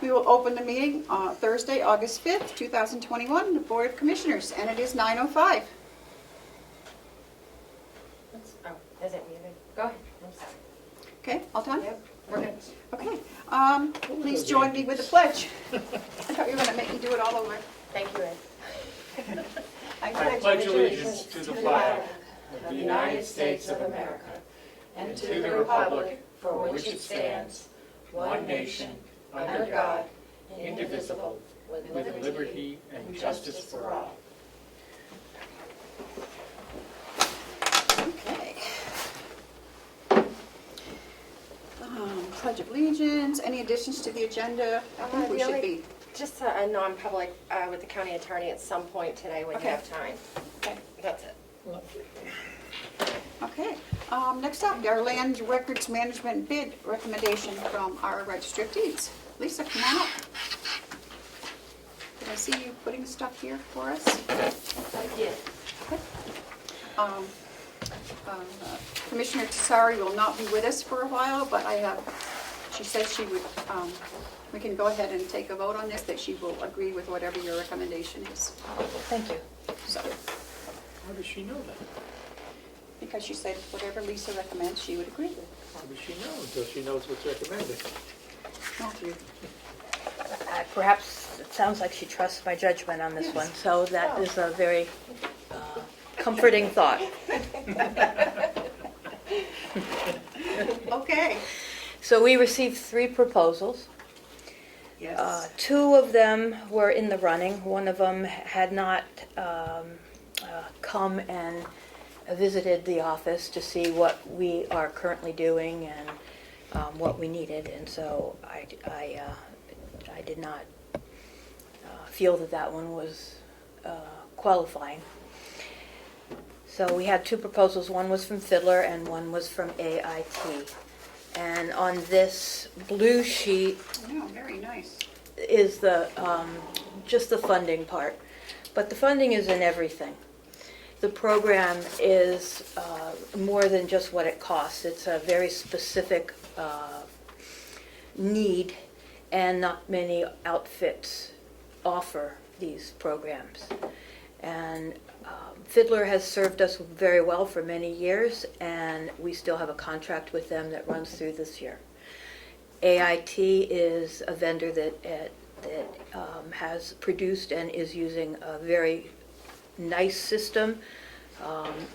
We will open the meeting Thursday, August 5th, 2021, the Board of Commissioners, and it is 9:05. Oh, is it muted? Go ahead. I'm sorry. Okay, all done? Yep, we're good. Okay, please join me with the pledge. I thought you were going to make me do it all over. Thank you, Ed. I pledge allegiance to the flag of the United States of America and to the republic for which it stands, one nation, under God, indivisible, with liberty and justice for all. Okay. Pledge of Allegiance, any additions to the agenda? I think we should be. Just a non-public with the county attorney at some point today when you have time. Okay. That's it. Okay. Next up, our land records management bid recommendation from our Registrar of Deeds. Lisa, come on up. Did I see you putting stuff here for us? I did. Okay. Commissioner Tsari will not be with us for a while, but she said she would, we can go ahead and take a vote on this, that she will agree with whatever your recommendation is. Thank you. So, How does she know that? because she said whatever Lisa recommends, she would agree with. How does she know until she knows what's recommended? Matthew. Perhaps it sounds like she trusts my judgment on this one, so that is a very comforting thought. Okay. So we received 3 proposals. Yes. 2 of them were in the running. One of them had not come and visited the office to see what we are currently doing and what we needed, and so I did not feel that one was qualifying. So we had 2 proposals. One was from Fiddler and one was from AIT. And on this blue sheet Oh, very nice. is the just the funding part, but the funding is in everything. The program is more than just what it costs. It's a very specific need, and not many outfits offer these programs. And Fiddler has served us very well for many years, and we still have a contract with them that runs through this year. AIT is a vendor that has produced and is using a very nice system.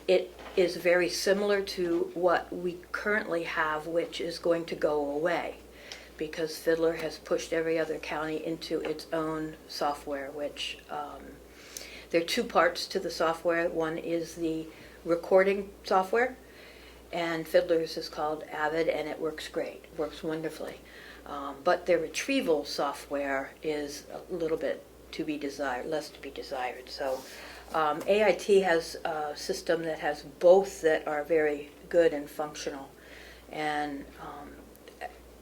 It is very similar to what we currently have, which is going to go away because Fiddler has pushed every other county into its own software, which there are 2 parts to the software. One is the recording software, and Fiddler's is called Avid, and it works great, works wonderfully. But their retrieval software is a little bit to be desired, less to be desired. So AIT has a system that has both that are very good and functional. And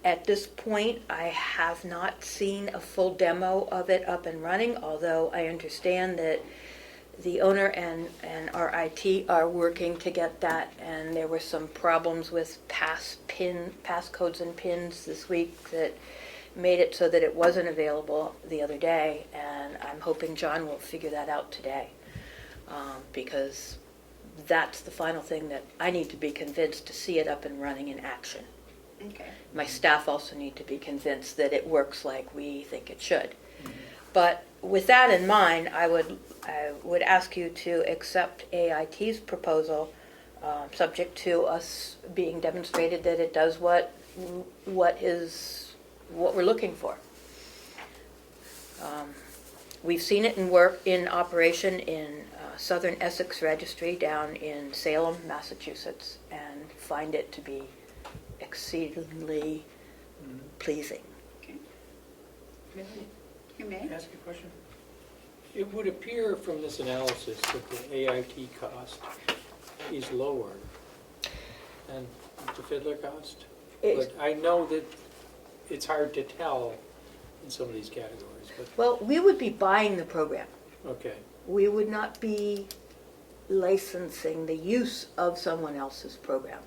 at this point, I have not seen a full demo of it up and running, although I understand that the owner and our IT are working to get that, and there were some problems with passcodes and pins this week that made it so that it wasn't available the other day, and I'm hoping John will figure that out today, because that's the final thing that I need to be convinced to see it up and running in action. Okay. My staff also need to be convinced that it works like we think it should. But with that in mind, I would ask you to accept AIT's proposal, subject to us being demonstrated that it does what we're looking for. We've seen it in operation in Southern Essex Registry down in Salem, Massachusetts, and find it to be exceedingly pleasing. Okay. You may. Can I ask a question? It would appear from this analysis that the AIT cost is lower than the Fiddler cost. But I know that it's hard to tell in some of these categories. But Well, we would be buying the program. okay. We would not be licensing the use of someone else's program.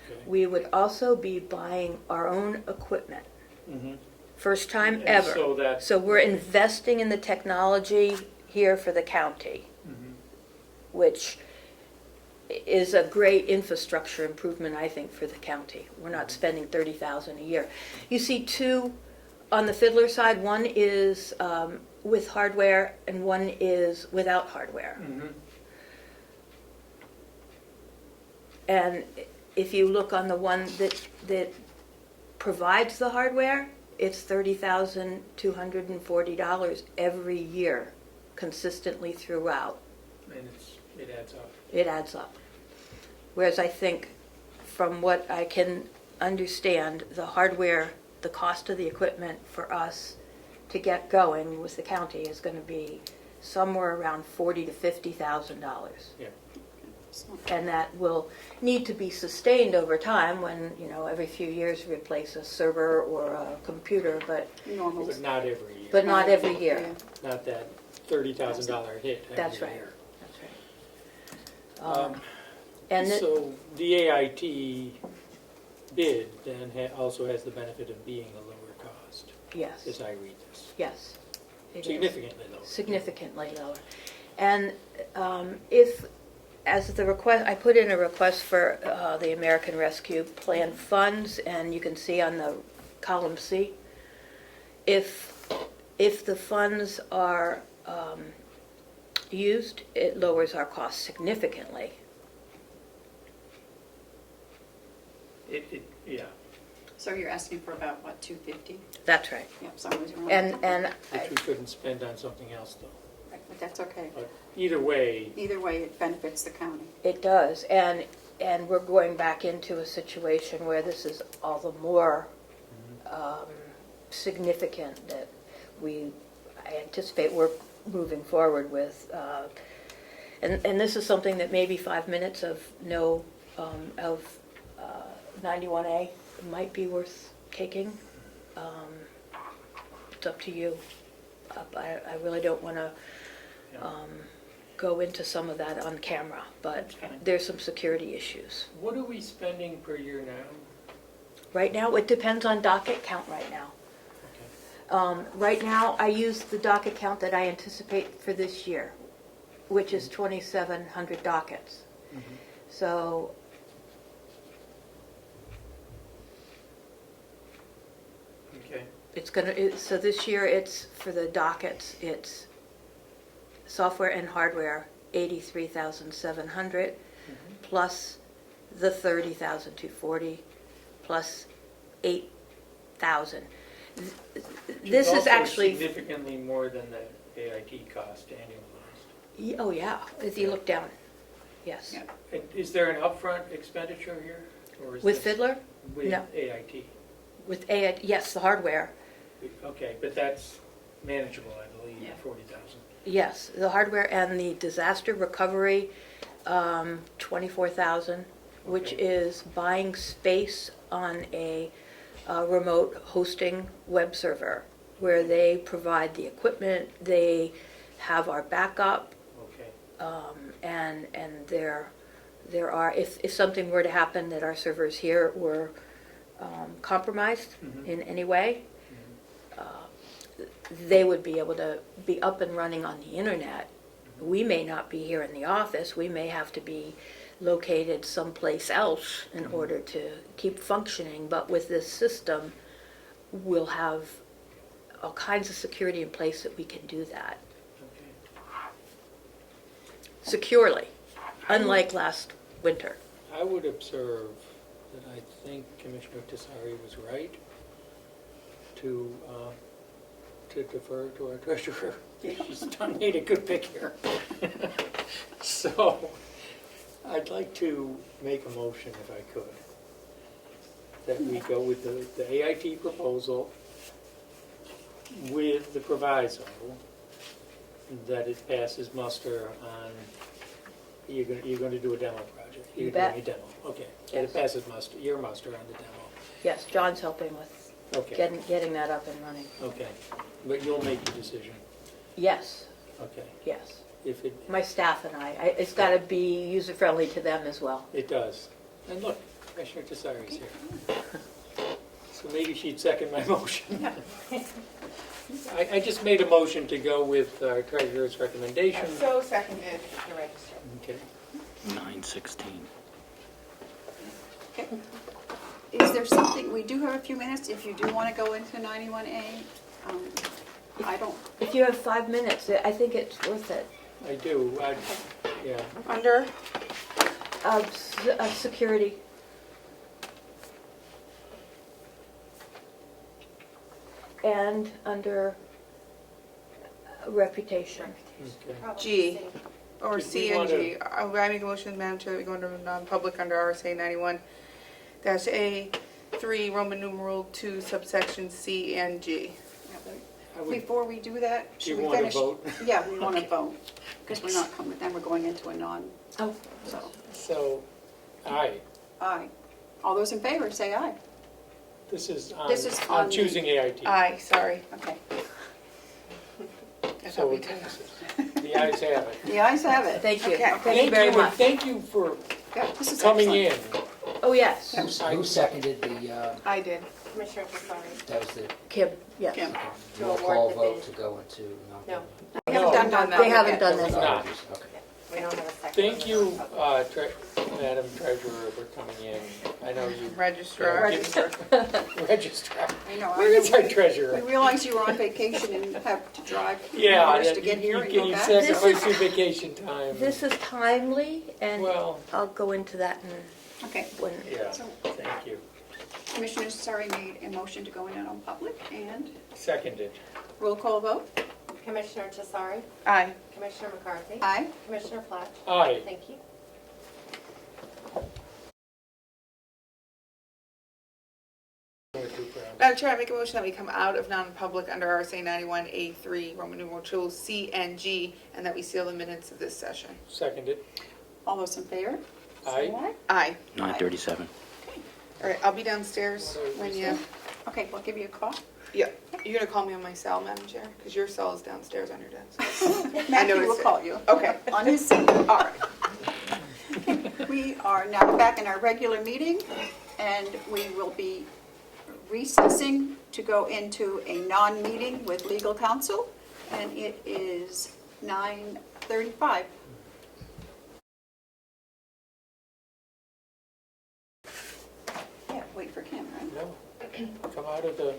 Okay. We would also be buying our own equipment. Mm-hmm. First time And ever. so that- So we're investing in the technology here for the county, Mhm. which is a great infrastructure improvement, I think, for the county. We're not spending $30,000 a year. You see two on the Fiddler side. One is with hardware and one is without hardware. Mhm. And if you look on the one that provides the hardware, it's $30,240 every year, consistently throughout. And it adds up. It adds up. Whereas I think, from what I can understand, the hardware, the cost of the equipment for us to get going with the county is going to be somewhere around $40,000 to $50,000. Yeah. And that will need to be sustained over time when, every few years replace a server or a computer, but Normal. But not every year. not every year. Yeah. Not that $30,000 hit every That's right. year. That's right. And it- So the AIT bid then also has the benefit of being a lower cost, yes, as I read this. yes. it is. Significantly lower. Significantly lower. And if, as the request, I put in a request for the American Rescue Plan funds, and you can see on the column C, if the funds are used, it lowers our costs significantly. Yeah. So you're asking for about, what, 250? That's right. Yeah, somewhere around. And Which we couldn't spend on something else though. Right, but that's okay. But either way, Either way, it benefits the county. it does, and we're going back into a situation where this is all the more significant that I anticipate we're moving forward with. And this is something that maybe 5 minutes of 91A might be worth taking. It's up to you. I really don't want to go into some of that on camera, but fine. there's some security issues. what are we spending per year now? Right now, it depends on docket count right now. Okay. Right now, I use the docket count that I anticipate for this year, which is 2,700 dockets. Mhm. So Okay. so this year, it's, for the dockets, it's software and hardware, 83,700, plus the 30,240, plus 8,000. This is also actually, significantly more than the AIT cost annualized. oh yeah, if you look down, yes. Yeah. And is there an upfront expenditure here? Or is With this Fiddler? With No. AIT? With yes, the hardware, Okay, but that's manageable, I believe, Yeah. at 40,000. yes, the hardware and the disaster recovery, 24,000, which Okay. is buying space on a remote hosting web server, where they provide the equipment, they have our backup, Okay. and there are, if something were to happen that our servers here were compromised Mhm. in any way, they would be able to be up and running on the internet. We may not be here in the office, we may have to be located someplace else in order to keep functioning, but with this system, we'll have all kinds of security in place that we can do that Okay. securely, unlike last winter. I would observe that I think Commissioner Tessari was right to defer to our treasurer. She's made a good pick here. So, I'd like to make a motion, if I could, that we go with the AIT proposal with the proviso that it passes muster on, you're going to do a demo project. You You're bet. doing a demo, okay. And it Yes. passes muster, your muster on the demo. Yes, John's helping with Okay, getting that up and running. okay. But you'll make the decision, Yes, okay. yes. If it, My staff and it's got to be user-friendly to them as well. it does. And look, Commissioner Tessari's here. So maybe she'd second my motion. I just made a motion to go with our treasurer's recommendation. So seconded. The register. Okay. 9:16. Okay. Is there something, we do have a few minutes, if you do want to go into 91A, I don't, If you have 5 minutes, I think it's worth it. I do, yeah. Under? Security. And under reputation. Okay. Probably G. C. Or Did we C and wanna- G. I make a motion, Madam Chair, that we go into non-public under RSA 91-A3, Roman numeral 2, subsection C and G. I would- before we do that, Do you should we want to finish? vote? Yeah, we want to vote, because we're not coming, then we're going into a non, Oh, so, So, aye. aye. All those in favor, say aye. This is This is on on the- choosing AIT. Aye, sorry. Okay. I So thought we it did. passes. The ayes have it. The ayes have it. thank you. Okay. Thank you very and much. thank you for Yeah, this is coming excellent. in. Oh, yes, Who seconded the, I did. Commissioner Fasari. that was the Kim, yes. Kim. To roll award call the vote bid. to go into No, We haven't done that. They haven't yet. done that Not. yet. Okay. we don't have a second. Thank you, Madam Treasurer, for coming in. I know you. Registrar. Register. Registrar. I know, Where is our we treasurer? realized you were on vacation and have to drive Yeah, hours to get here and go you back. sacrifice your vacation time. This is timely, and Well, I'll go into that Okay, when, yeah, so thank you. Commissioner Sari made a motion to go in on public, and Seconded. roll call vote. Commissioner Fasari. Aye. Commissioner McCarthy. Aye. Commissioner Flash. Aye. Thank you. Madam Chair, I make a motion that we come out of non-public under RSA 91-A3, Roman numeral 2, C and G, and that we seal the minutes of this session. Seconded. All those in favor? Say Aye. Aye. 9:37. All right, I'll be downstairs when you, Okay, we'll give you a call. yeah, you're gonna call me on my cell, Madam Chair, because your cell is downstairs on your desk. Matthew will noticed it. call you. Okay. On his cell. All right. We are now back in our regular meeting, and we will be recessing to go into a non-meeting with legal counsel, and it is 9:35. Yeah, wait for Kim, right? No. Come out of the.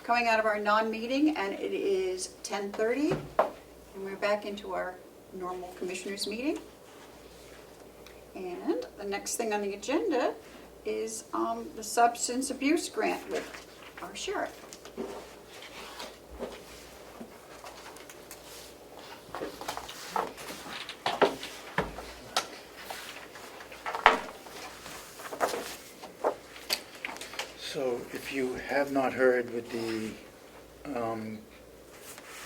Coming out of our non-meeting, and it is 10:30, and we're back into our normal commissioners meeting. And the next thing on the agenda is the substance abuse grant with our sheriff. So if you have not heard with the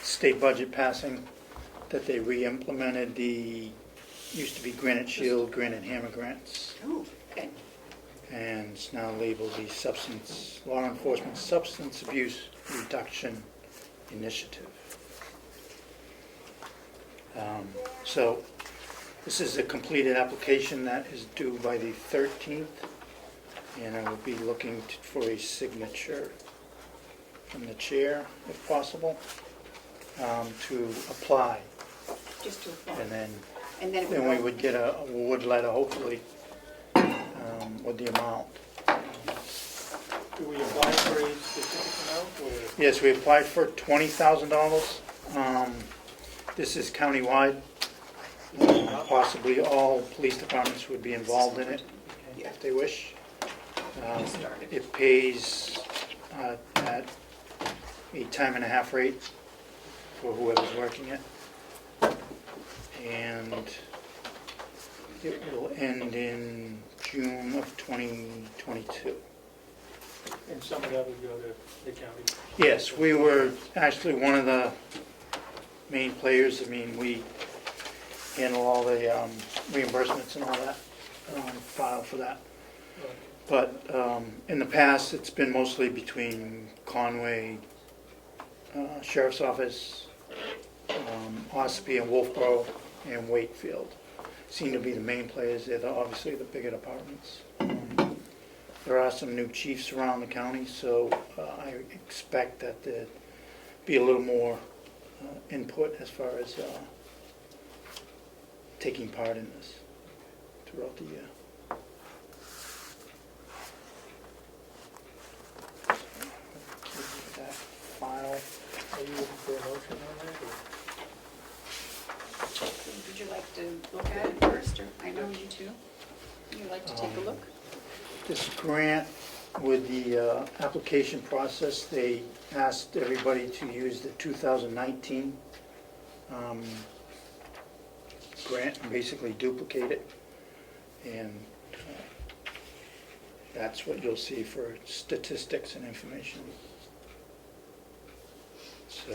state budget passing, that they re-implemented the, used to be Granite Shield, Granite Hammer grants, Oh, okay. and it's now labeled the Law Enforcement Substance Abuse Reduction Initiative. So this is a completed application that is due by the 13th. And I will be looking for a signature from the chair, if possible, to apply. Just to apply. And then And then we would get a award letter, hopefully, with the amount. Do we apply for a specific amount, or? Yes, we applied for $20,000. This is countywide. Possibly all police departments would be involved in it, if they wish. It pays at a time and a half rate for whoever's working it. And it will end in June of 2022. And some of that would go to the county? Yes, we were actually one of the main players. I mean, we handle all the reimbursements and all that, file for that. But in the past, it's been mostly between Conway Sheriff's Office, Ospey and Wolfboro, and Wakefield. Seem to be the main players. They're obviously the bigger departments. there are some new chiefs around the county, so I expect that there'd be a little more input as far as taking part in this throughout the year. That file. Are you looking for a motion on that, or? Would you like to look at it first, or I know you too? You'd like to take a look? This grant, with the application process, they asked everybody to use the 2019 grant and basically duplicate it. And that's what you'll see for statistics and information. So,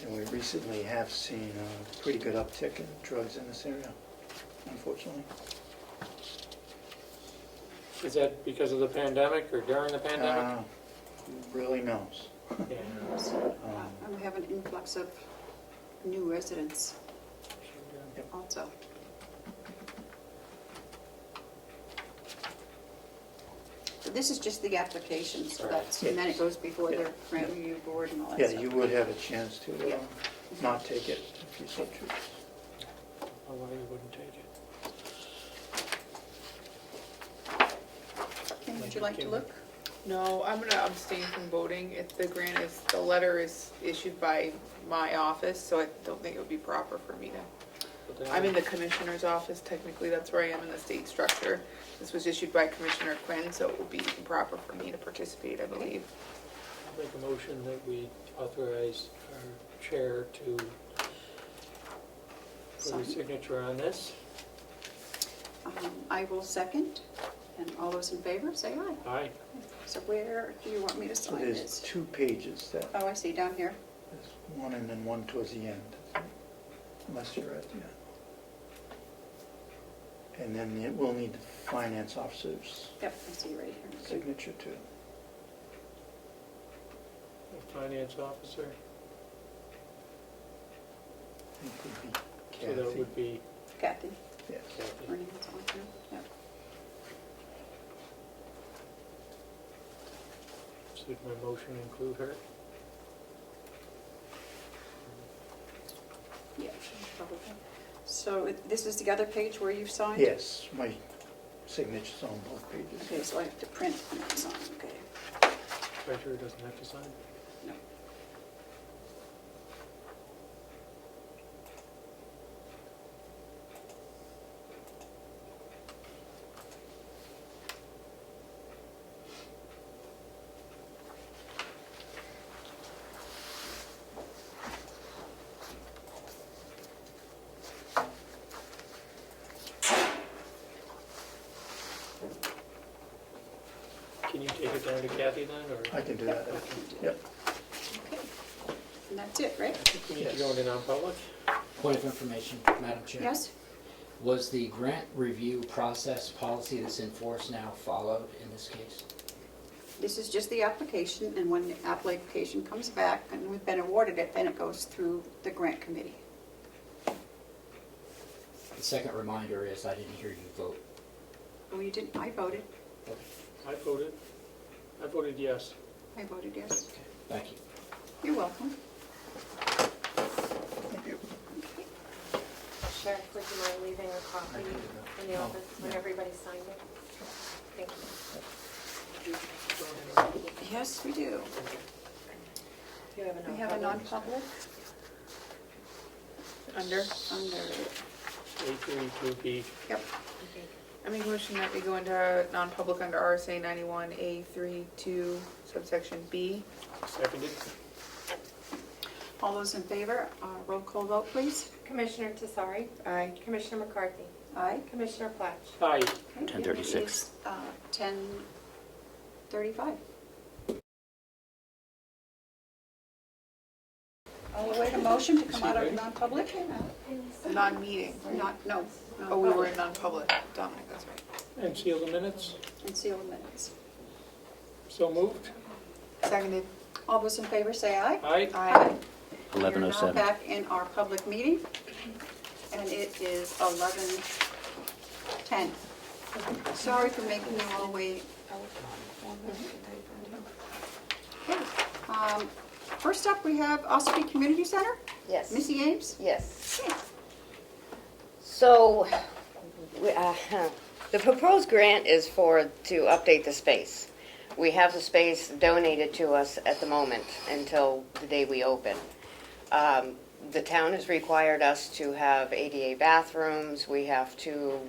and we recently have seen a pretty good uptick in drugs in this area, unfortunately. Is that because of the pandemic or during the pandemic? Who really knows? Yeah. And we have an influx of new residents also. So this is just the application, so that's, and then it goes before the grant review board and all that Yeah, stuff. you would have a chance to Yeah. not take it if you so choose. Or why you wouldn't take it? Kim, would you like to look? No, I'm gonna abstain from voting. If the grant is, the letter is issued by my office, so I don't think it would be proper for me to. I'm in the commissioner's office, technically, that's where I am in the state structure. This was issued by Commissioner Quinn, so it would be improper for me to participate, I believe. I'll make a motion that we authorize our chair to put Sign. a signature on this. I will second, and all those in favor, say aye. Aye. So where do you want me to So sign there's this? 2 pages that, Oh, I see, down here. there's one and then one towards the end, unless you're at the end. And then it will need the finance officer's Yep, I see right here. Okay. signature too. The finance officer, It could be so that Kathy. would be Kathy, Yes. her name's on here. Yep. Should my motion include her? Yeah, probably. So this is the other page where you've signed? Yes, my signature's on both pages. Okay, so I have to print and sign, okay. Treasurer doesn't have to sign? No. Can you take it down to Kathy then, or? I can do that. Yep. Okay. And that's it, right? We need to go into non-public? Point of information, Madam Chair. Yes? Was the grant review process policy that's in force now followed in this case? This is just the application, and when the application comes back and we've been awarded it, then it goes through the grant committee. The second reminder is I didn't hear you vote. Oh, you didn't, I voted. I voted yes. I voted yes. Okay, thank you. You're welcome. Thank you. Sheriff, would you mind leaving a copy in the office when yeah. everybody signed it? Thank you. Yes, we do. You have a We have a non-public? non-public Under, under, A32B. yep. I make a motion that we go into non-public under RSA 91A32 subsection B. Seconded? All those in favor, roll call vote, please. Commissioner Tesari, Aye. Commissioner McCarthy, Aye. Commissioner Platch. Aye. Okay, 10:36. it is, 10:35. I'll await a motion to come out of non-public. Non-meeting. Not, no. Oh, we were in non-public. Dominic, that's right. And seal the minutes? And seal the minutes. So moved? Seconded. All those in favor say aye. Aye. Aye. We are now 11:07. back in our public meeting. and it is 11:10. Sorry for making you all wait. Okay. First up, we have Ossipee Community Center. Yes. Missy Ames. Yes. Okay. So, the proposed grant is to update the space. We have the space donated to us at the moment until the day we open. The town has required us to have ADA bathrooms. We have to,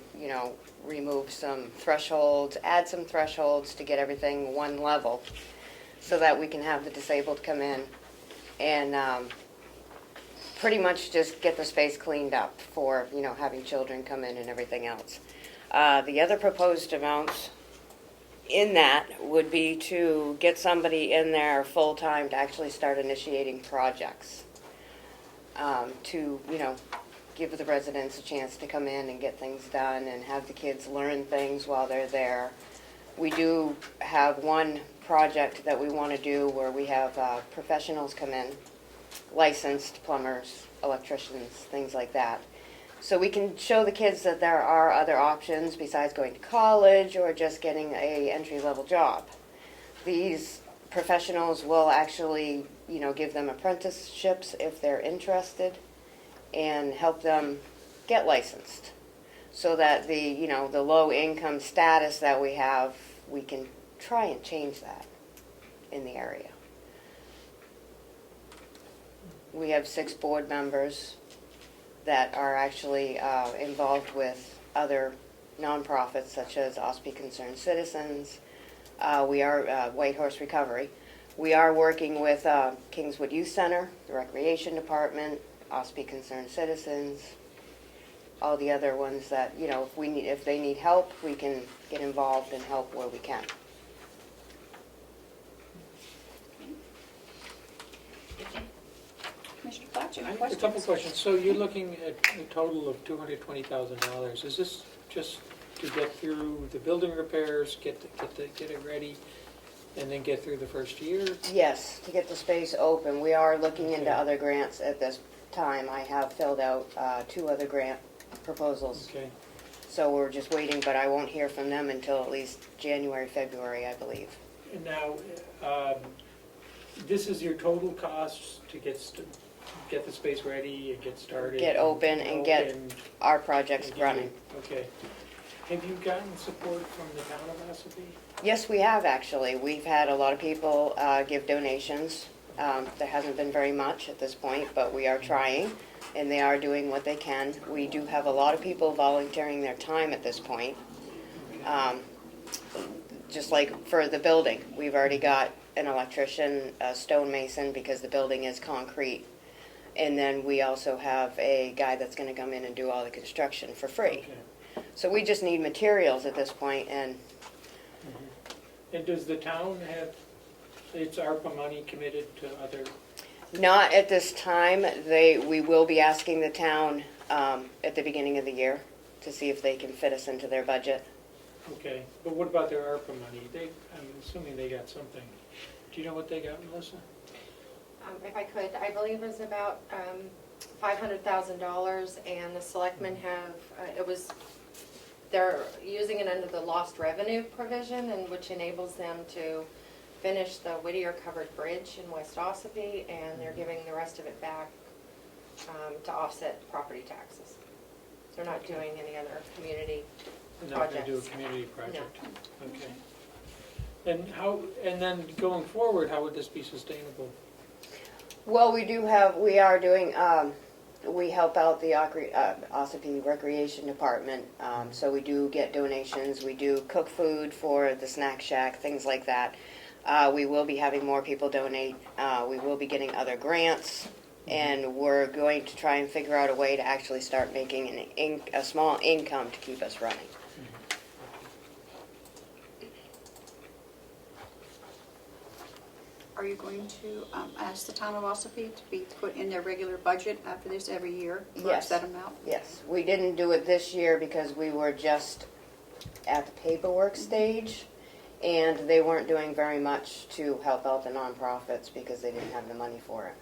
remove some thresholds, add some thresholds to get everything one level so that we can have the disabled come in and pretty much just get the space cleaned up for, having children come in and everything else. The other proposed amounts in that would be to get somebody in there full-time to actually start initiating projects. To, give the residents a chance to come in and get things done and have the kids learn things while they're there. We do have one project that we want to do where we have professionals come in, licensed plumbers, electricians, things like that. So we can show the kids that there are other options besides going to college or just getting a entry-level job. These professionals will actually, give them apprenticeships if they're interested and help them get licensed so that the low income status that we have, we can try and change that in the area. We have 6 board members that are actually involved with other nonprofits such as Ossipee Concerned Citizens. We are White Horse Recovery. We are working with Kingswood Youth Center, the Recreation Department, Ossipee Concerned Citizens, all the other ones that, if they need help, we can get involved and help where we can. Commissioner Fletch, I any have a questions? couple questions. So you're looking at a total of $220,000. Is this just to get through the building repairs, get it ready, and then get through the first year? Yes, to get the space open. We are looking into Okay. other grants at this time. I have filled out 2 other grant proposals. Okay. So we're just waiting, but I won't hear from them until at least January, February, I believe. And now, this is your total cost to get the space ready and get started? Get open and get opened, our projects and get running. it- Okay. Have you gotten support from the town of Ossipee? Yes, we have actually. We've had a lot of people give donations. There hasn't been very much at this point, but we are trying, and they are doing what they can. We do have a lot of people volunteering their time at this point. Just like for the building, we've already got an electrician, a stonemason, because the building is concrete. And then we also have a guy that's going to come in and do all the construction for free. Okay. So we just need materials at this point, and And does the town have its ARPA money committed to other? not at this time. We will be asking the town at the beginning of the year to see if they can fit us into their budget. Okay, but what about their ARPA money? I'm assuming they got something. Do you know what they got, Melissa? If I could, I believe it was about $500,000, and the selectmen have, they're using it under the lost revenue provision, and which enables them to finish the Whittier Covered Bridge in West Ossipee, and they're giving the rest of it back to offset property taxes. They're not doing any other community They're not going to do a projects. community project? Okay. And then going forward, how would this be sustainable? Well, we are doing, we help out the Ossipee Recreation Department, so we do get donations. We do cook food for the snack shack, things like that. We will be having more people donate. We will be getting other grants, and we're going to try and figure out a way to actually start making a small income to keep us running. Are you going to ask the town of Ossipee to be put in their regular budget after this every year for a Yes. set amount? Yes, we didn't do it this year because we were just at the paperwork stage, and they weren't doing very much to help out the nonprofits because they didn't have the money for it.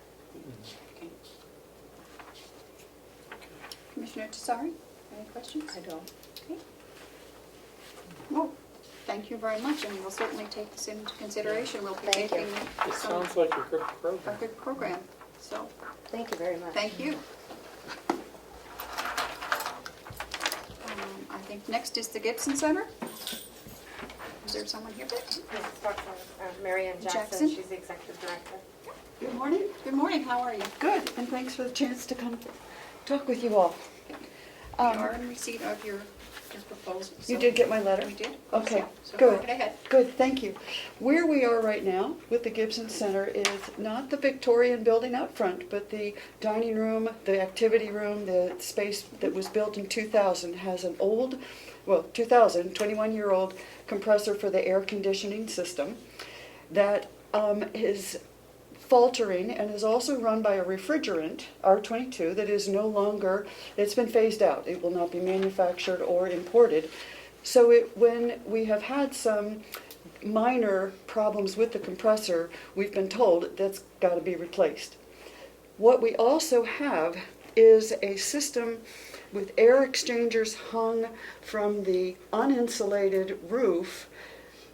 Commissioner Commissioner Tesari, any questions? I don't. Okay. Well, thank you very much, and we'll certainly take this into consideration. We'll be Thank you. making It some, sounds like a good a program. good program, so, Thank you very much. thank you. I think next is the Gibson Center. Is there someone here? Yes, Dr. Mary Ann Jackson? Jackson, she's the executive director. Good morning. Good morning, how are you? Good, and thanks for the chance to come talk with you all. We are in receipt of your proposal. You so- did get my letter? We did. Okay, So go good. right ahead. Good, thank you. Where we are right now with the Gibson Center is not the Victorian building out front, but the dining room, the activity room, the space that was built in 2000 has an old, 21-year-old compressor for the air conditioning system that is faltering and is also run by a refrigerant, R22, that is no longer, it's been phased out. It will not be manufactured or imported. So when we have had some minor problems with the compressor, we've been told that's got to be replaced. What we also have is a system with air exchangers hung from the uninsulated roof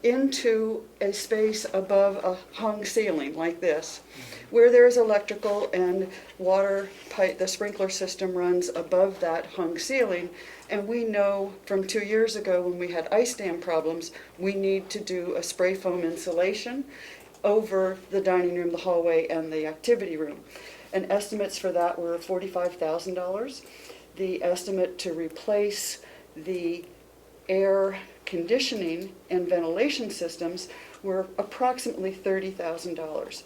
into a space above a hung ceiling like this, where there is electrical and water pipe, the sprinkler system runs above that hung ceiling. And we know from 2 years ago when we had ice dam problems, we need to do a spray foam insulation over the dining room, the hallway, and the activity room. And estimates for that were $45,000. The estimate to replace the air conditioning and ventilation systems were approximately $30,000.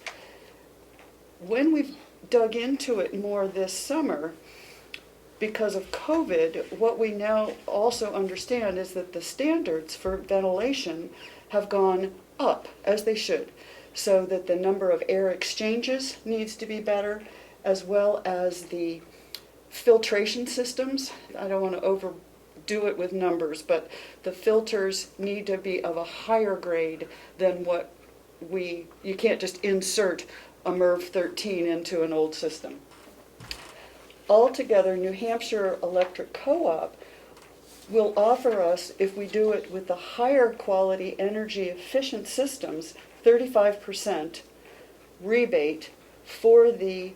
When we've dug into it more this summer, because of COVID, what we now also understand is that the standards for ventilation have gone up, as they should, so that the number of air exchanges needs to be better, as well as the filtration systems. I don't want to overdo it with numbers, but the filters need to be of a higher grade than what you can't just insert a MERV 13 into an old system. Altogether, New Hampshire Electric Co-op will offer us, if we do it with the higher quality energy efficient systems, 35% rebate for the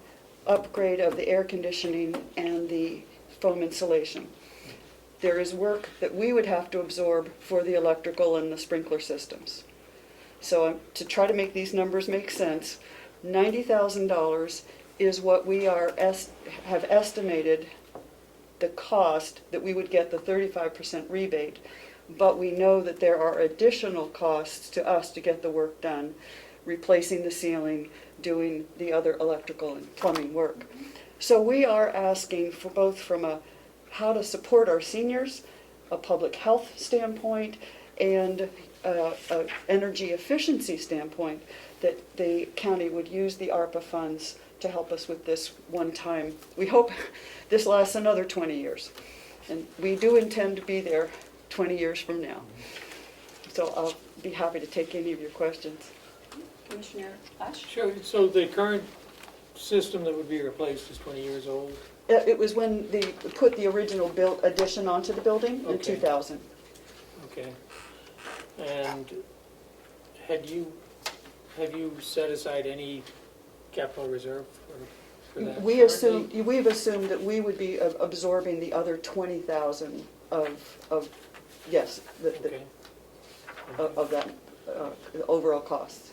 upgrade of the air conditioning and the foam insulation. There is work that we would have to absorb for the electrical and the sprinkler systems. So to try to make these numbers make sense, $90,000 is what we have estimated the cost that we would get the 35% rebate, but we know that there are additional costs to us to get the work done, replacing the ceiling, doing the other electrical and plumbing work. So we are asking for both from a how to support our seniors, a public health standpoint, and a energy efficiency standpoint, that the county would use the ARPA funds to help us with this one time. We hope this lasts another 20 years. And we do intend to be there 20 years from now. So I'll be happy to take any of your questions. Commissioner Ash? Sure, so the current system that would be replaced is 20 years old? It was when they put the original addition onto the building in Okay. 2000. Okay. And have you set aside any capital reserve for that? We've assumed that we would be absorbing the other 20,000 of yes, Okay. of that the overall cost.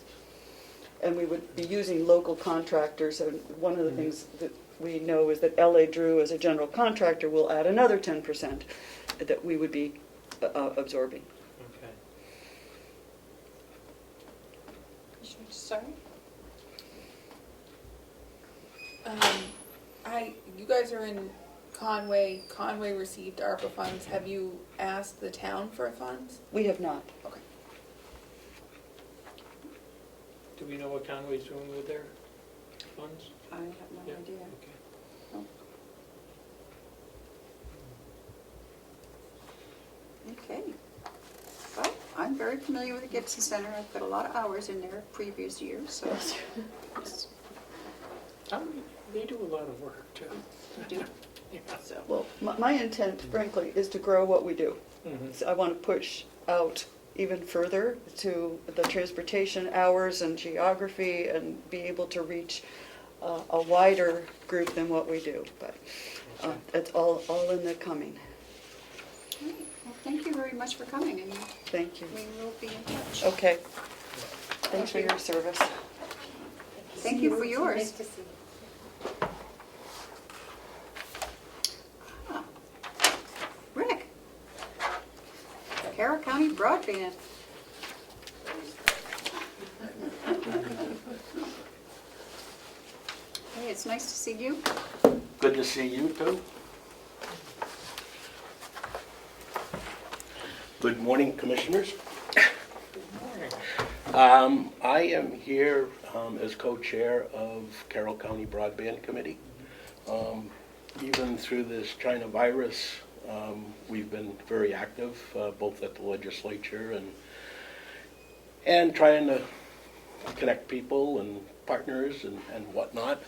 And we would be using local contractors, and one of the things that we know is that LA Drew, as a general contractor, will add another 10% that we would be absorbing. Okay. Sorry? You guys are in Conway. Conway received ARPA funds. Have you asked the town for funds? We have not. Okay. Do we know what Conway's doing with their funds? I have no Yeah, idea. okay. Okay. Well, I'm very familiar with the Gibson Center. I've put a lot of hours in there previous years, so. Yes. They do a lot of work, too. We do. So, Well, my intent, frankly, is to grow what we do. Mhm. So I want to push out even further to the transportation hours and geography and be able to reach a wider group than what we do. But it's all in the coming. great. Well, thank you very much for coming, and Thank you. we will be in touch. Okay. Thanks for your service. Thank you for yours. Nice to see you. Ah. Rick, Carroll County Broadband. Hey, it's nice to see you. Good to see you too. Good morning, Commissioners. I am here as co-chair of Carroll County Broadband Committee. Even through this China virus, we've been very active, both at the legislature and trying to connect people and partners and whatnot.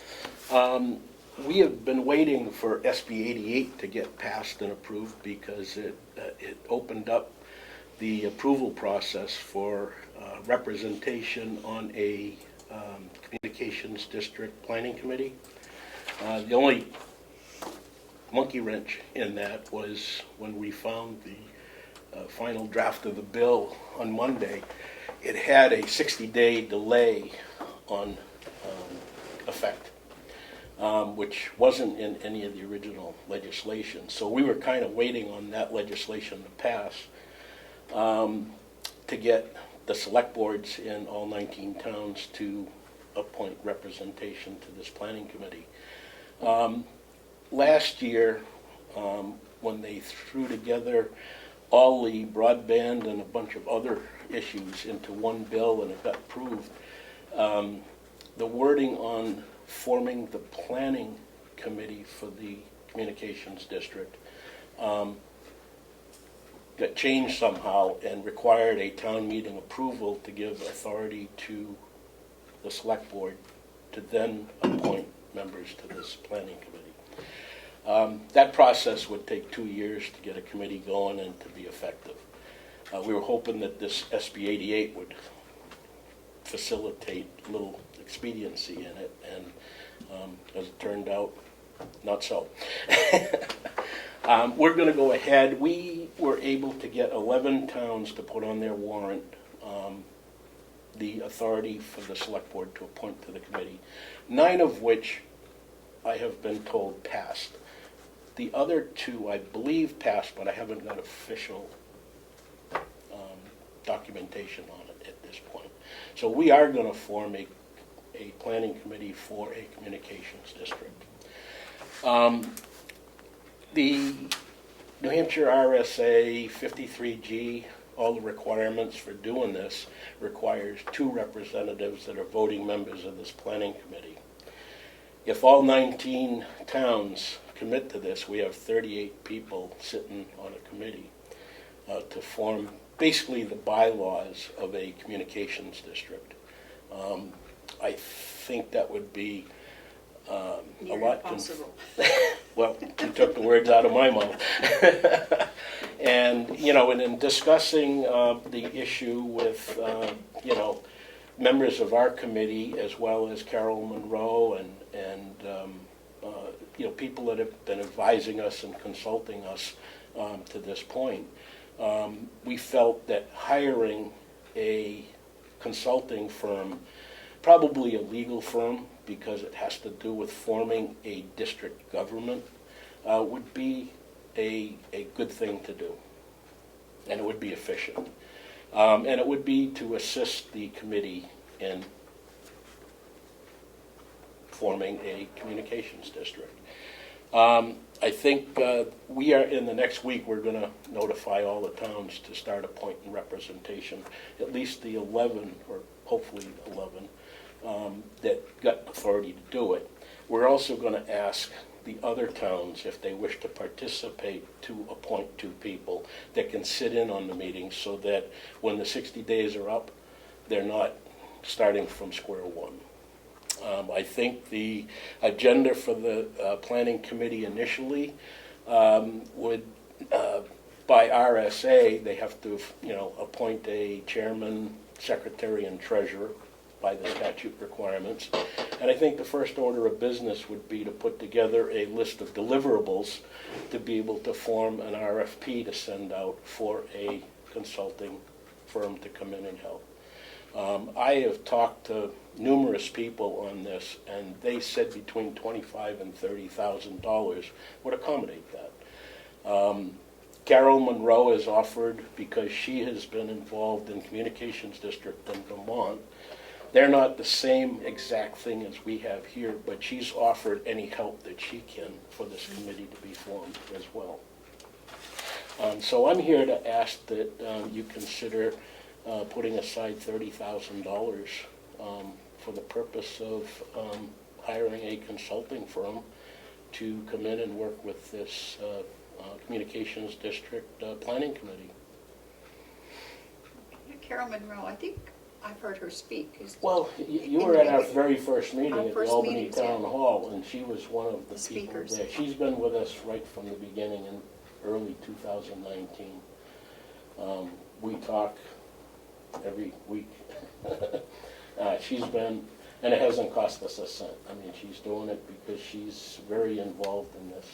We have been waiting for SB 88 to get passed and approved because it opened up the approval process for representation on a communications district planning committee. The only monkey wrench in that was when we found the final draft of the bill on Monday. It had a 60-day delay on effect, which wasn't in any of the original legislation. So we were kind of waiting on that legislation to pass to get the select boards in all 19 towns to appoint representation to this planning committee. Last year, when they threw together all the broadband and a bunch of other issues into one bill and it got approved, the wording on forming the planning committee for the communications district got changed somehow and required a town meeting approval to give authority to the select board to then appoint members to this planning committee. That process would take 2 years to get a committee going and to be effective. We were hoping that this SB 88 would facilitate a little expediency in it, and as it turned out, not so. We're going to go ahead. We were able to get 11 towns to put on their warrant the authority for the select board to appoint to the committee, 9 of which I have been told passed. The other 2, I believe, passed, but I haven't got official documentation on it at this point. So we are going to form a planning committee for a communications district. The New Hampshire RSA 53G, all the requirements for doing this, requires 2 representatives that are voting members of this planning committee. If all 19 towns commit to this, we have 38 people sitting on a committee to form basically the bylaws of a communications district. I think that would be a lot Impossible. well, you took the words out of my mouth. And, and in discussing the issue with, members of our committee as well as Carroll Monroe and people that have been advising us and consulting us to this point, we felt that hiring a consulting firm, probably a legal firm, because it has to do with forming a district government, would be a good thing to do. And it would be efficient. And it would be to assist the committee in forming a communications district. I think we are, in the next week, we're going to notify all the towns to start appointing representation, at least the 11, or hopefully 11, that got authority to do it. We're also going to ask the other towns, if they wish to participate, to appoint 2 people that can sit in on the meetings so that when the 60 days are up, they're not starting from square one. I think the agenda for the planning committee initially would, by RSA, they have to, appoint a chairman, secretary, and treasurer by the statute requirements. And I think the first order of business would be to put together a list of deliverables to be able to form an RFP to send out for a consulting firm to come in and help. I have talked to numerous people on this, and they said between $25,000 and $30,000 would accommodate that. Carroll Monroe has offered, because she has been involved in communications district in Vermont. They're not the same exact thing as we have here, but she's offered any help that she can for this committee to be formed as well. So I'm here to ask that you consider putting aside $30,000 for the purpose of hiring a consulting firm to come in and work with this communications district planning committee. Carroll Monroe, I think I've heard her speak. Well, you were at our very first meeting Our at the first Albany meetings, yeah. Town Hall, and she was one of the The people speakers. there. She's been with us right from the beginning in early 2019. We talk every week. She's been, and it hasn't cost us a cent. I mean, she's doing it because she's very involved in this.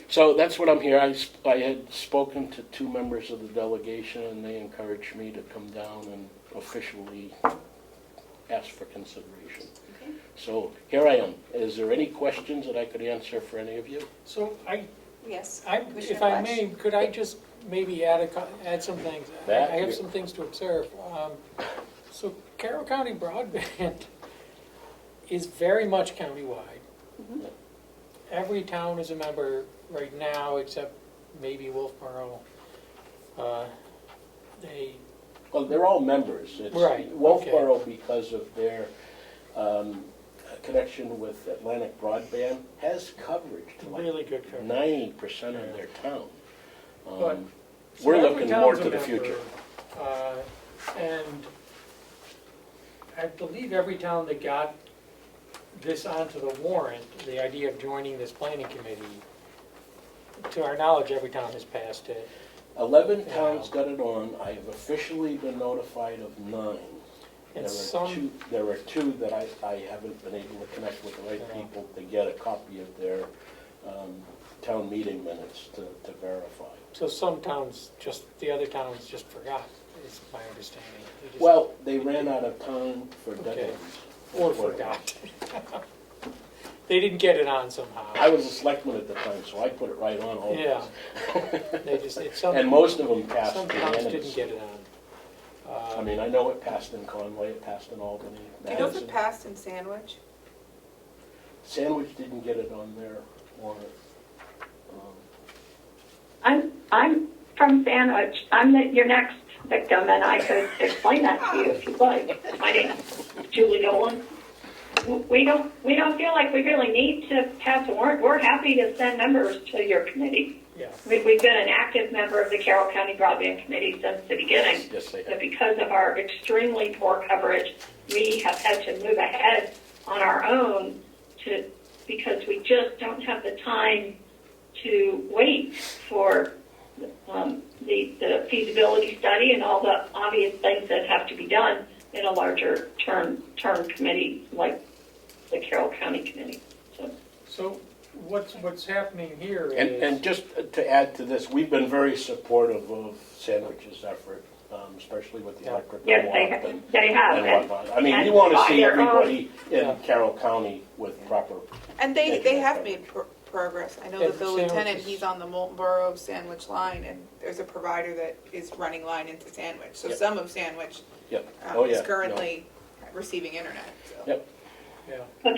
So that's what I'm here. I had spoken to 2 members of the delegation, and they encouraged me to come down and officially ask for consideration. Okay. So here I am. Is there any questions that I could answer for any of you? So Yes. if Commissioner I Flesch? may, could I just maybe add some things? That I have you- some things to observe. So Carroll County Broadband is very much countywide. Mhm. Every town is a member right now, except maybe Wolfboro. Well, they're all members. It's Right, Wolfboro, because of their connection with Atlantic Broadband, has coverage to like Really good coverage. 90% of their town. But- So We're every looking more town's a to the member, future. And I believe every town that got this onto the warrant, the idea of joining this planning committee, to our knowledge, every town has passed it. 11 towns got it on. I have officially been notified of 9. And There are two that I haven't been able to connect with the right Yeah. people to get a copy of their town meeting minutes to verify. So some towns, the other towns just forgot, is my understanding. They just- Well, they ran out of time for decades. Or forgot. They didn't get it on somehow. I was a selectman at the time, so I put it right on all Yeah. They just, And most of them passed some towns didn't unanimously. get it on. I mean, I know it passed in Conway, it passed in Albany. Do you know if Madison. it passed in Sandwich? Sandwich didn't get it on their warrant. I'm from Sandwich. I'm your next victim, and I could explain that to you if you'd like. My name is Julie Nolan. We don't feel like we really need to pass a warrant. We're happy to send members to your committee. Yeah. We've been an active member of the Carroll County Broadband Committee since the beginning. Yes, they But have. because of our extremely poor coverage, we have had to move ahead on our own because we just don't have the time to wait for the feasibility study and all the obvious things that have to be done in a larger term committee like the Carroll County Committee. So what's happening here is. And just to add to this, we've been very supportive of Sandwich's effort, especially with the electric Yes, co-op and they have. and whatnot. I mean, and you want to by see their own- everybody in Yeah. Carroll County with proper. And they Thank you. have made progress. I know Yeah, that the Sandwich lieutenant, is- he's on the Molten Borough Sandwich line, and there's a provider that is running line into Sandwich. So Yep. some of Sandwich Yep. Oh, yeah. is currently receiving internet. So. Yep. Yeah. But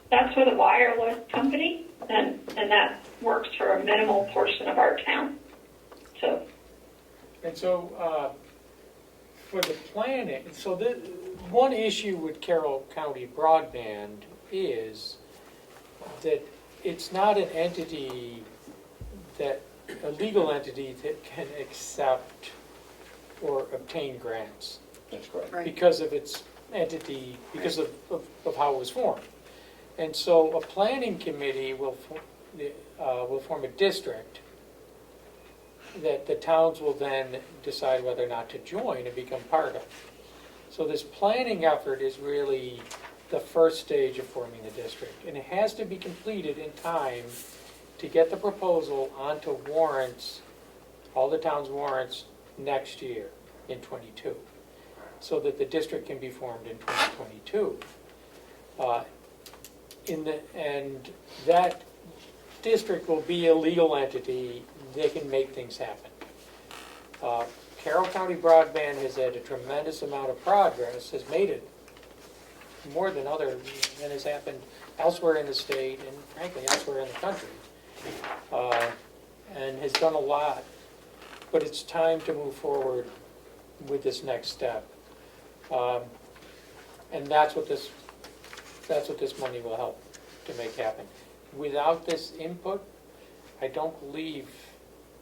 that's with a wireless company, and that works for a minimal portion of our town. So And so, for the planning, so the one issue with Carroll County Broadband is that it's not an entity a legal entity that can accept or obtain grants That's correct. Right. because of its entity because of how it was formed. And so a planning committee will form a district that the towns will then decide whether or not to join and become part of. So this planning effort is really the first stage of forming the district. And it has to be completed in time to get the proposal onto warrants, all the town's warrants, next year in '22, so that the district can be formed in 2022. And that district will be a legal entity. They can make things happen. Carroll County Broadband has had a tremendous amount of progress, has made it more than has happened elsewhere in the state and frankly elsewhere in the country, and has done a lot. But it's time to move forward with this next step, and that's what this money will help to make happen. Without this input, I don't believe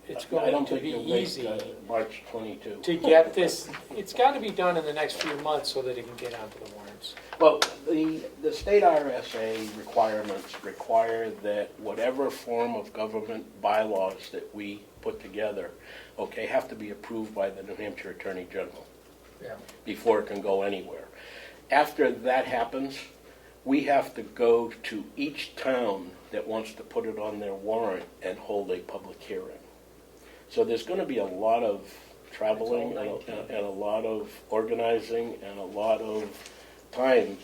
it's going to be easy March 22. to get this. It's got to be done in the next few months so that it can get onto the warrants. Well, the state RSA requirements require that whatever form of government bylaws that we put together, okay, have to be approved by the New Hampshire Attorney General before it can go anywhere. After that happens, we have to go to each town that wants to put it on their warrant and hold a public hearing. So there's going to be a lot of traveling and a lot of organizing and a lot of time,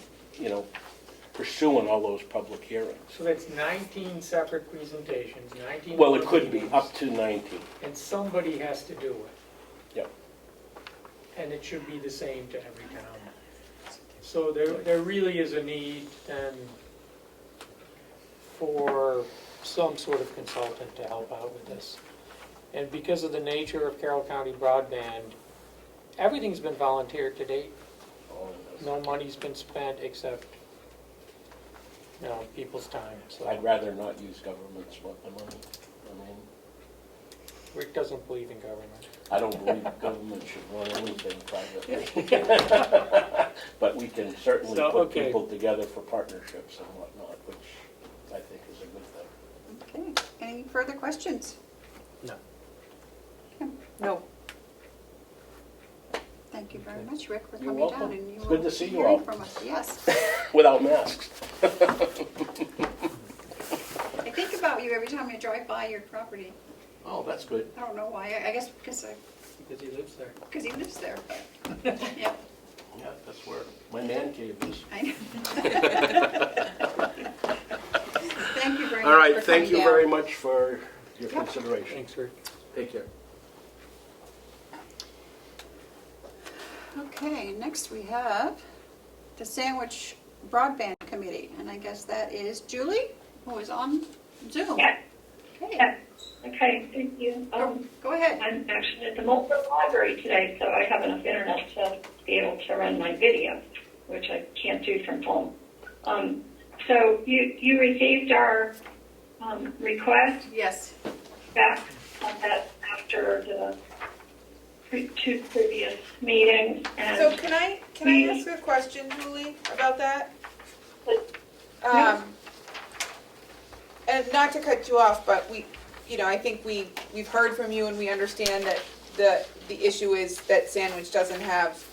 pursuing all those public hearings. So that's 19 separate presentations, 19. Well, it could be up to 19. And somebody has to do it. Yep. And it should be the same to every town. So there really is a need then for some sort of consultant to help out with this. And because of the nature of Carroll County Broadband, everything's been volunteered to date. No money's been spent except, people's time. So I'd rather not use government spend the money. Rick doesn't believe in government. I don't believe government should run anything privately. But we can certainly put people together for partnerships and whatnot, which I think is a good thing. Okay, any further questions? No. Kim? No. Thank you very much, Rick, for You're coming welcome. down. And It's you good will to see be you hearing all. from us. Yes. Without masks. I think about you every time I drive by your property. Oh, that's good. I don't know why. I guess because Because he lives there. he lives there. But, yeah, Yeah, that's where my man cave is. I know. Thank you very much All right, for thank coming you down. very much for your consideration. Thanks, Rick. Take care. Okay, next we have the Sandwich Broadband Committee, and I guess that is Julie, who is on Zoom. Yes. Okay, Yes. Okay, thank you. go ahead. I'm actually at the Mulford Library today, so I have enough internet to be able to run my video, which I can't do from home. So you received our request Yes. back on that after the two previous meetings, and So can I ask a question, Julie, about that? And not to cut you off, but I think we've heard from you and we understand that the issue is that Sandwich doesn't have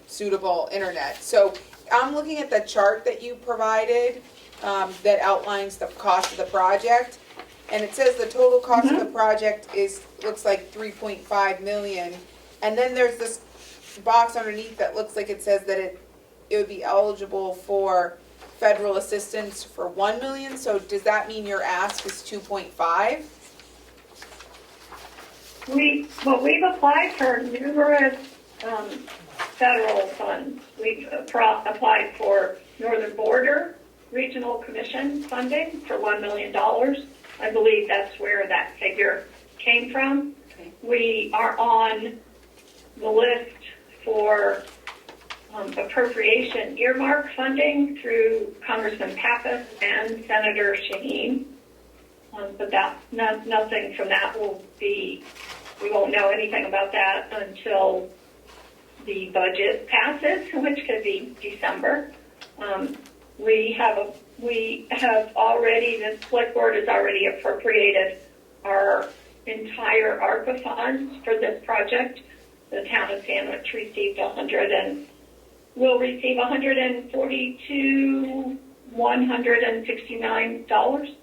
suitable internet. So I'm looking at the chart that you provided that outlines the cost of the project. And it says the total cost of the project looks like 3.5 million. And then there's this box underneath that looks like it says that it would be eligible for federal assistance for 1 million. So does that mean your ask is 2.5? We've applied for numerous federal funds. We've applied for Northern Border Regional Commission funding for $1 million. I believe that's where that figure came from. Okay. We are on the list for appropriation earmark funding through Congressman Pappas and Senator Shaheen. But nothing from that we won't know anything about that until the budget passes, which could be December. We have already, the select board has already appropriated our entire ARPA funds for this project. The town of Sandwich received will receive $169.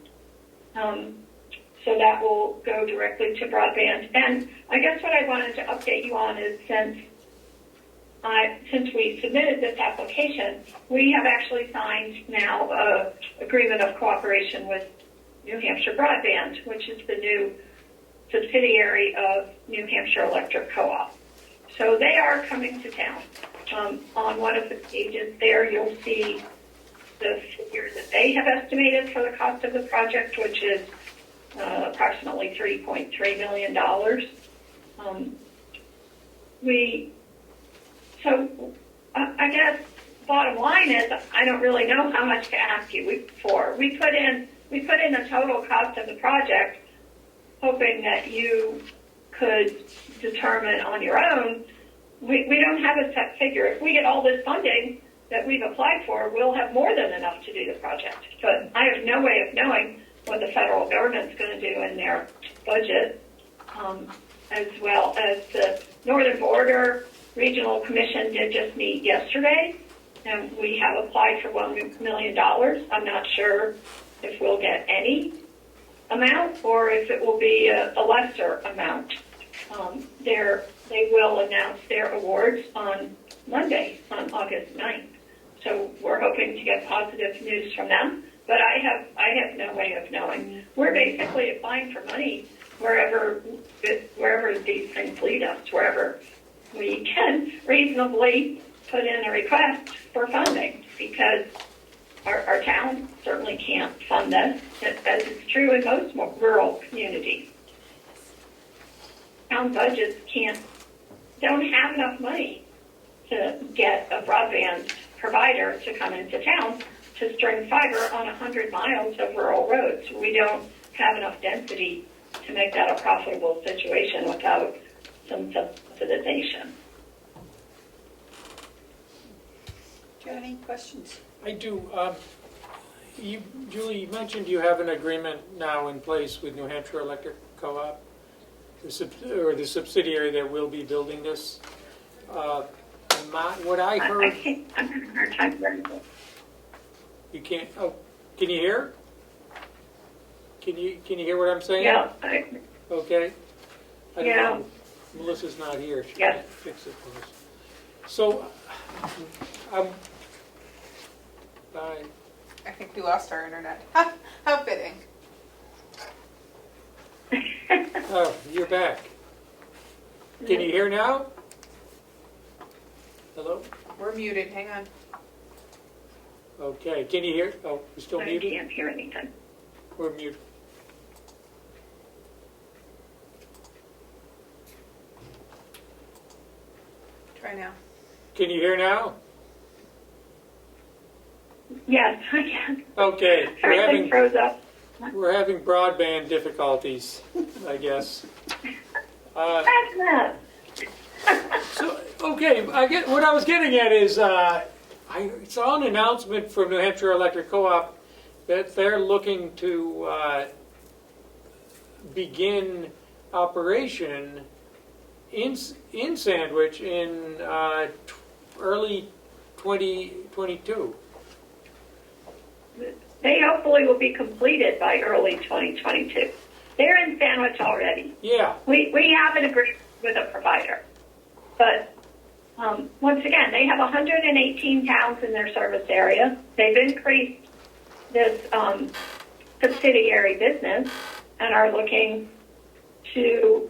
So that will go directly to broadband. And I guess what I wanted to update you on is since we submitted this application, we have actually signed now an agreement of cooperation with New Hampshire Broadband, which is the new subsidiary of New Hampshire Electric Co-op. So they are coming to town. On one of the pages there, you'll see the figure that they have estimated for the cost of the project, which is approximately $3.3 million. I guess bottom line is I don't really know how much to ask you for. We put in the total cost of the project, hoping that you could determine on your own. We don't have a set figure. If we get all this funding that we've applied for, we'll have more than enough to do the project. But I have no way of knowing what the federal government's going to do in their budget, as well as the Northern Border Regional Commission did just meet yesterday, and we have applied for $1 million. I'm not sure if we'll get any amount or if it will be a lesser amount. They will announce their awards on Monday, on August 9th. So we're hoping to get positive news from them, but I have no way of knowing. We're basically applying for money wherever these things lead us, wherever we can reasonably put in a request for funding, because our town certainly can't fund this, as is true in most rural communities. Town budgets don't have enough money to get a broadband provider to come into town to string fiber on 100 miles of rural roads. We don't have enough density to make that a profitable situation without some subsidization. Do you have any questions? I do. Julie, you mentioned you have an agreement now in place with New Hampshire Electric Co-op, the subsidiary that will be building this. What I heard... I'm having a hard time hearing you. You can't... Oh, can you hear? Can you hear what I'm saying? Yeah. Okay. I don't Yeah. know. Melissa's not here. She Yes. can fix it for us. So, I think we lost our internet. How fitting. oh, you're back. Can you hear now? Hello? We're muted, hang on. Okay, can you hear? Oh, we're still I muted? can't hear anything. We're muted. Try now. Can you hear now? Yes, I can. Okay, Everything froze up. we're having broadband difficulties, I guess. That's that. So, okay, what I was getting at is, I saw an announcement from New Hampshire Electric Co-op that they're looking to begin operation in Sandwich in early 2022. They hopefully will be completed by early 2022. They're in Sandwich already. Yeah. We have an agreement with a provider. But once again, they have 118 towns in their service area. They've increased this subsidiary business and are looking to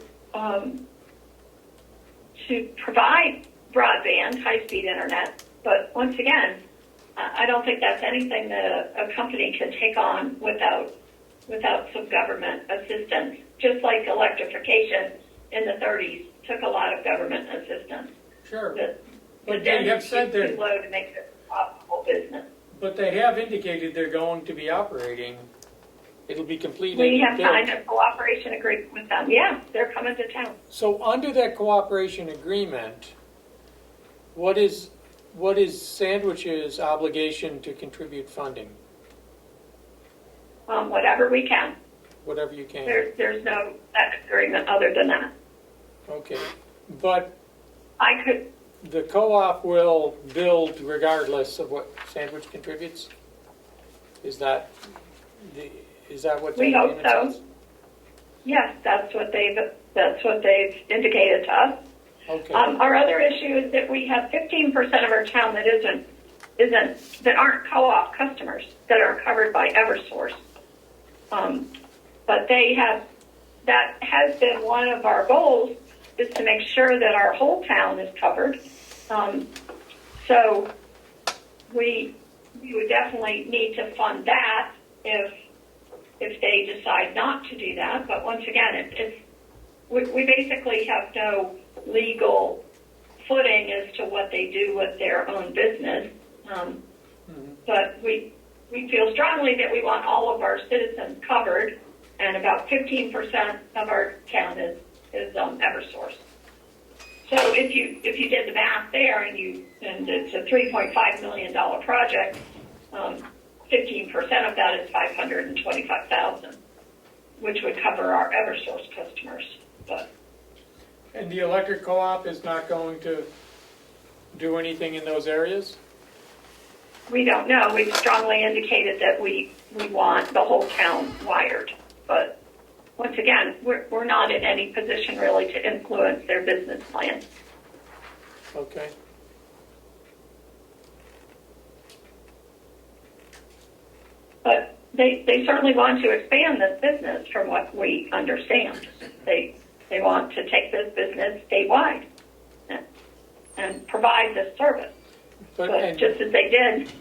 provide broadband, high-speed internet. But once again, I don't think that's anything that a company can take on without some government assistance. Just like electrification in the 30s took a lot of government assistance. Sure. The But they have said density is that. too low to make it a profitable business. But they have indicated they're going to be operating. It'll be completed. We have and built. signed a cooperation agreement with them. Yeah, they're coming to town. So under that cooperation agreement, What is Sandwich's obligation to contribute funding? Whatever we can. Whatever you can. There's no agreement other than that. Okay, but I could, the co-op will build regardless of what Sandwich contributes? Is that what the We hope agreement so. says? yes, that's what they've indicated to us. Okay, Our other issue is that we have 15% of our town that aren't co-op customers that are covered by Eversource. But that has been one of our goals, is to make sure that our whole town is covered. So we would definitely need to fund that if they decide not to do that. But once again, we basically have no legal footing as to what they do with their own business. But we feel strongly that we want all of our citizens covered, and about 15% of our town is Eversource. So if you did the math there, and it's a $3.5 million project, 15% of that is $525,000, which would cover our Eversource customers. But and the electric co-op is not going to do anything in those areas? we don't know. We've strongly indicated that we want the whole town wired. But once again, we're not in any position really to influence their business plan. Okay. But they certainly want to expand this business from what we understand. They want to take this business statewide and provide this service. But just as they did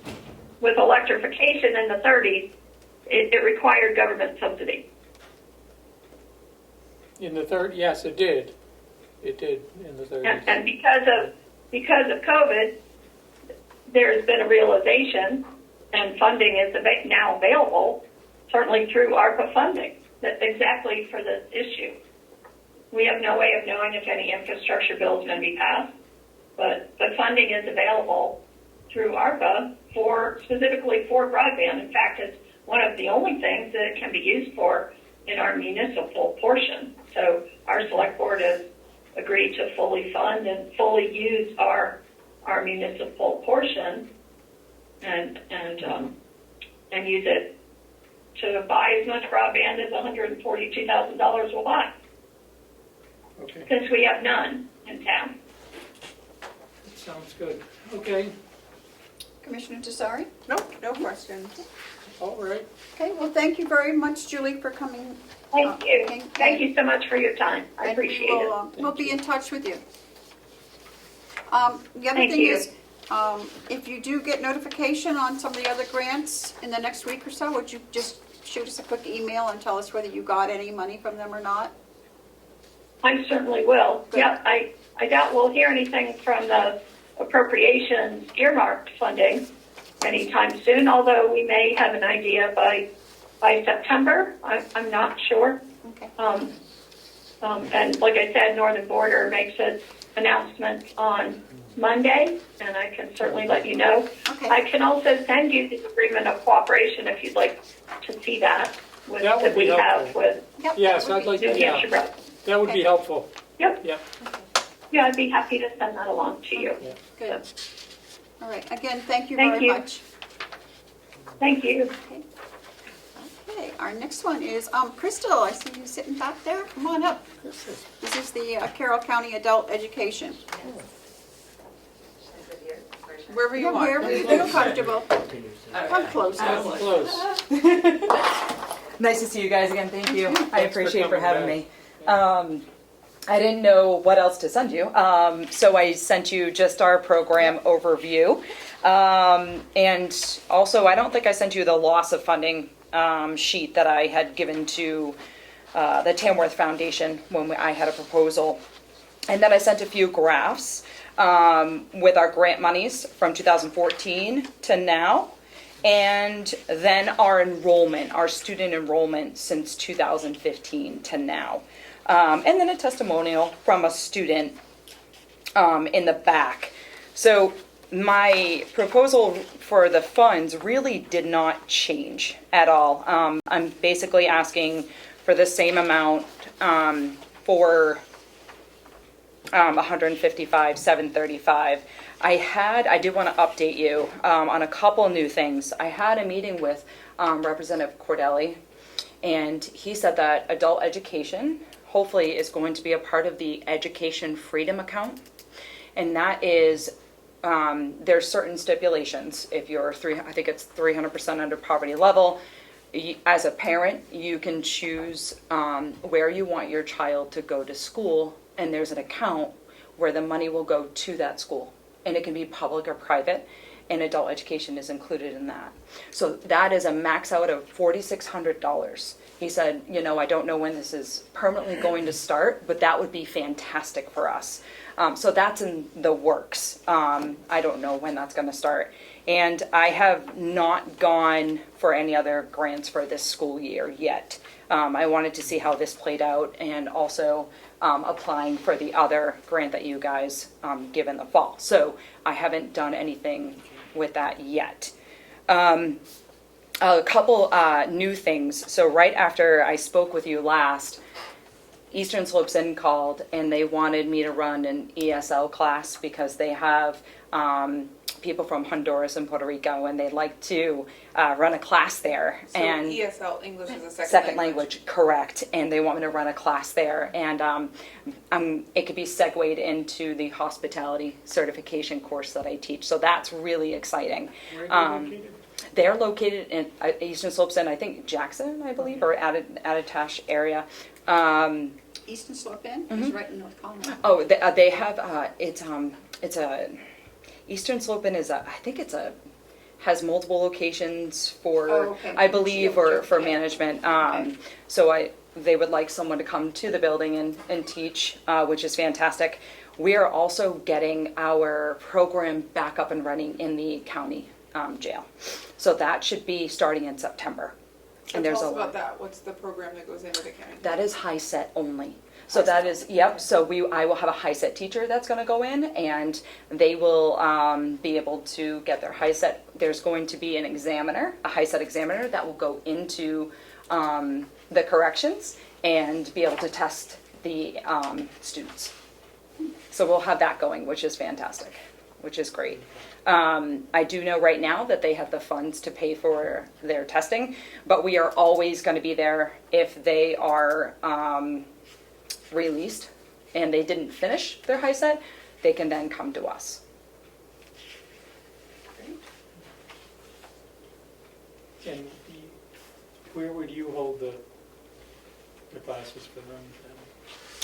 with electrification in the 30s, it required government subsidy. In the third, yes, it did. It did in the 30s. And because of COVID, there's been a realization, and funding is now available, certainly through ARPA funding, that exactly for this issue. We have no way of knowing if any infrastructure bill is going to be passed, but funding is available through ARPA specifically for broadband. In fact, it's one of the only things that it can be used for in our municipal portion. So our select board has agreed to fully fund and fully use our municipal portion and use it to buy as much broadband as $142,000 will buy. Okay, Since we have none in town. sounds good. Okay, Commissioner Tesari? No questions. all right. Okay, well, thank you very much, Julie, for coming. Thank you. Okay. Thank you so much for your time. I And we appreciate will, it. we'll be in touch with you. The other Thank thing you. is, if you do get notification on some of the other grants in the next week or so, would you just shoot us a quick email and tell us whether you got any money from them or not? I certainly will. Good. Yeah, I doubt we'll hear anything from the appropriations earmarked funding anytime soon, although we may have an idea by September. I'm not sure. Okay. And like I said, Northern Border makes its announcement on Monday, and I can certainly let you know. Okay. I can also send you the agreement of cooperation if you'd like to see that That would that be we have helpful. with Yep, Yes, that would I'd like be New to, good. yeah, Hampshire Broadband. that would be helpful. Yep. Yep. Yeah, I'd be happy to send that along to you. Good. All right, again, thank you Thank very you. much. Thank you. Okay, our next one is Crystal. I see you sitting back there. Come on up. This is the Carroll County Adult Education. Wherever you want. Wherever you feel comfortable. Come closer. Close. Nice to see you guys again. Thank you. I Thanks for appreciate for coming having back. me. I didn't know what else to send you, so I sent you just our program overview. And also, I don't think I sent you the loss of funding sheet that I had given to the Tamworth Foundation when I had a proposal. And then I sent a few graphs with our grant monies from 2014 to now. And then our enrollment, our student enrollment since 2015 to now. And then a testimonial from a student in the back. So my proposal for the funds really did not change at all. I'm basically asking for the same amount for 155, 735. I did want to update you on a couple new things. I had a meeting with Representative Cordelli, and he said that adult education hopefully is going to be a part of the Education Freedom Account, and that is there's certain stipulations. If you're I think it's 300% under poverty level, as a parent, you can choose where you want your child to go to school, and there's an account where the money will go to that school, and it can be public or private, and adult education is included in that. So that is a max out of $4,600. He said, I don't know when this is permanently going to start, but that would be fantastic for us. So that's in the works. I don't know when that's going to start. And I have not gone for any other grants for this school year yet. I wanted to see how this played out, and also applying for the other grant that you guys give in the fall. So I haven't done anything with that yet. A couple new things. So right after I spoke with you last, Eastern Slopes Inn called, and they wanted me to run an ESL class because they have people from Honduras and Puerto Rico, and they'd like to run a class there. So and ESL, English is a second language, correct. And they want me to run a class there, and it could be segued into the hospitality certification course that I teach. So that's really exciting. Where are they located? They're located in Eastern Slopes Inn, I think Jackson, I believe, or Attitash area. Eastern Slope Inn is right in North Comeau. Oh, they have it's a Eastern Slope Inn is I think has multiple locations for I believe or for management. So they would like someone to come to the building and teach, which is fantastic. We are also getting our program back up and running in the county jail, so that should be starting in September. And tell us about that. What's the program that goes into the county? That is high set only. So that is, yep, so I will have a high set teacher that's going to go in, and they will be able to get their high set. There's going to be an examiner, a high set examiner that will go into the corrections and be able to test the students. So we'll have that going, which is fantastic, which is great. I do know right now that they have the funds to pay for their testing, but we are always going to be there if they are released and they didn't finish their high set, they can then come to us. And where would you hold the classes for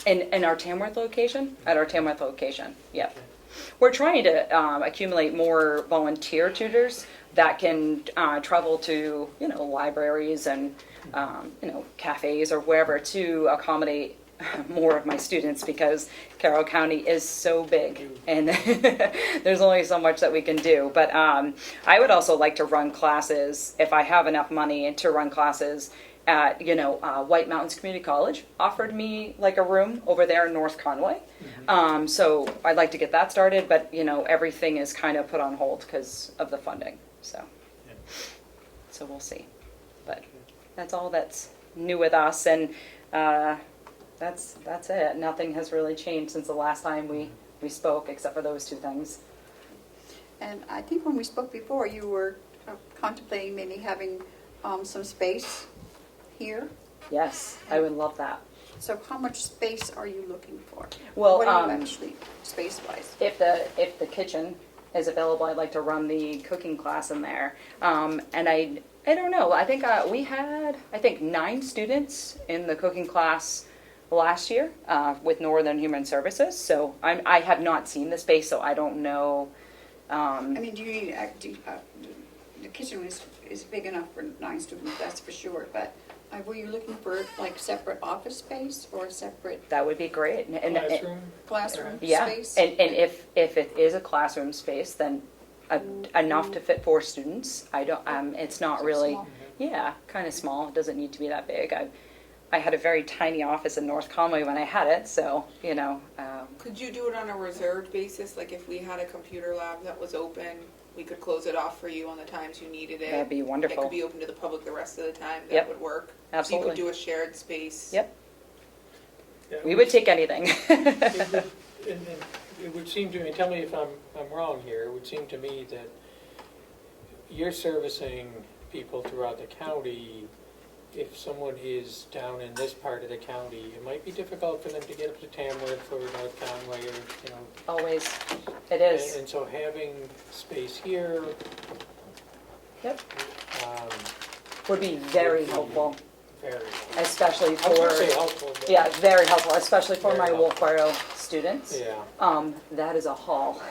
them? In our Tamworth location? At our Tamworth location, yep. Okay. We're trying to accumulate more volunteer tutors that can travel to, libraries and, cafes or wherever to accommodate more of my students, because Carroll County is so big and there's only so much that we can do. But I would also like to run classes, if I have enough money, to run classes at, White Mountains Community College offered me like a room over there in North Conway. Mm-hmm. So I'd like to get that started, but everything is kind of put on hold because of the funding. So we'll see. But that's all that's new with us, and that's it. Nothing has really changed since the last time we spoke, except for those two things. And I think when we spoke before, you were contemplating maybe having some space here. Yes, I would love that. So how much space are you looking for? Well, what are you actually space-wise? If the kitchen is available, I'd like to run the cooking class in there. And I don't know. I think we had 9 students in the cooking class last year with Northern Human Services. So I have not seen the space, so I don't know. I mean, do you need the kitchen is big enough for 9 students, that's for sure. But were you looking for like separate office space or separate That would be great. And classroom yeah. space? And if it is a classroom space, then enough to fit 4 students. I don't. It's not So really. small. Yeah, kind of small. It doesn't need to be that big. I had a very tiny office in North Conway when I had it, so Could you do it on a reserved basis, like if we had a computer lab that was open, we could close it off for you on the times you needed it? That'd be It wonderful. could be open to the public the rest of the time, Yep. that would work. Absolutely. So you could do a shared space. Yep, Yeah, we would take anything. And it would seem to me, tell me if I'm wrong here, it would seem to me that you're servicing people throughout the county. If someone is down in this part of the county, it might be difficult for them to get up to Tamworth or North Conway or, you know. Always, it is. And so having space here, Yep, um, would be very would be helpful, very, especially I was gonna say for, helpful, but. yeah, very helpful, especially for my Very helpful. Wolfboro students. Yeah, That is a haul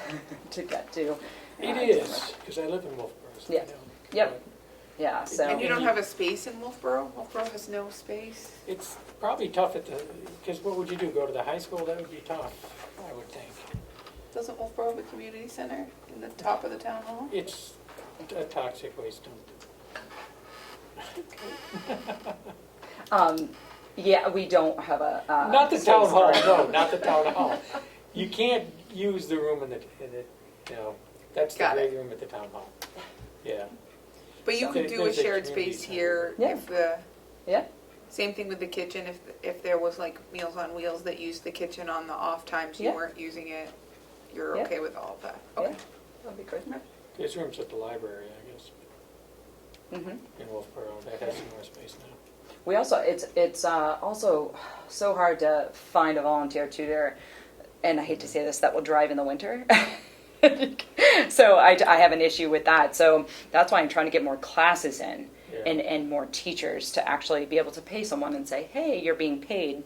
to get to. it is, because I live in Wolfboro, so I Yeah. know. Yep. Yeah, so. And you don't have a space in Wolfboro? Wolfboro has no space? It's probably tough at the, because what would you do, go to the high school? That would be tough, I would think. Doesn't Wolfboro have a community center in the top of the town hall? It's a toxic waste dump. Yeah, we don't have a. Not the town space hall, for it. no, not the town hall. You can't use the room in the, you know, that's the Got it. great room at the town hall. Yeah. But you So could do a there's a shared community space center. here Yeah. if the, Yeah, same thing with the kitchen, if there was like Meals on Wheels that used the kitchen on the off times you Yeah. weren't using it, you're Yeah. okay with all of that? yeah, Okay. that'd be good. There's rooms at the library, I guess, Mhm. in Wolfboro, that has some more space now. We also, it's also so hard to find a volunteer tutor, and I hate to say this, that will drive in the winter. So I have an issue with that. So that's why I'm trying to get more classes in Yeah. and more teachers to actually be able to pay someone and say, hey, you're being paid,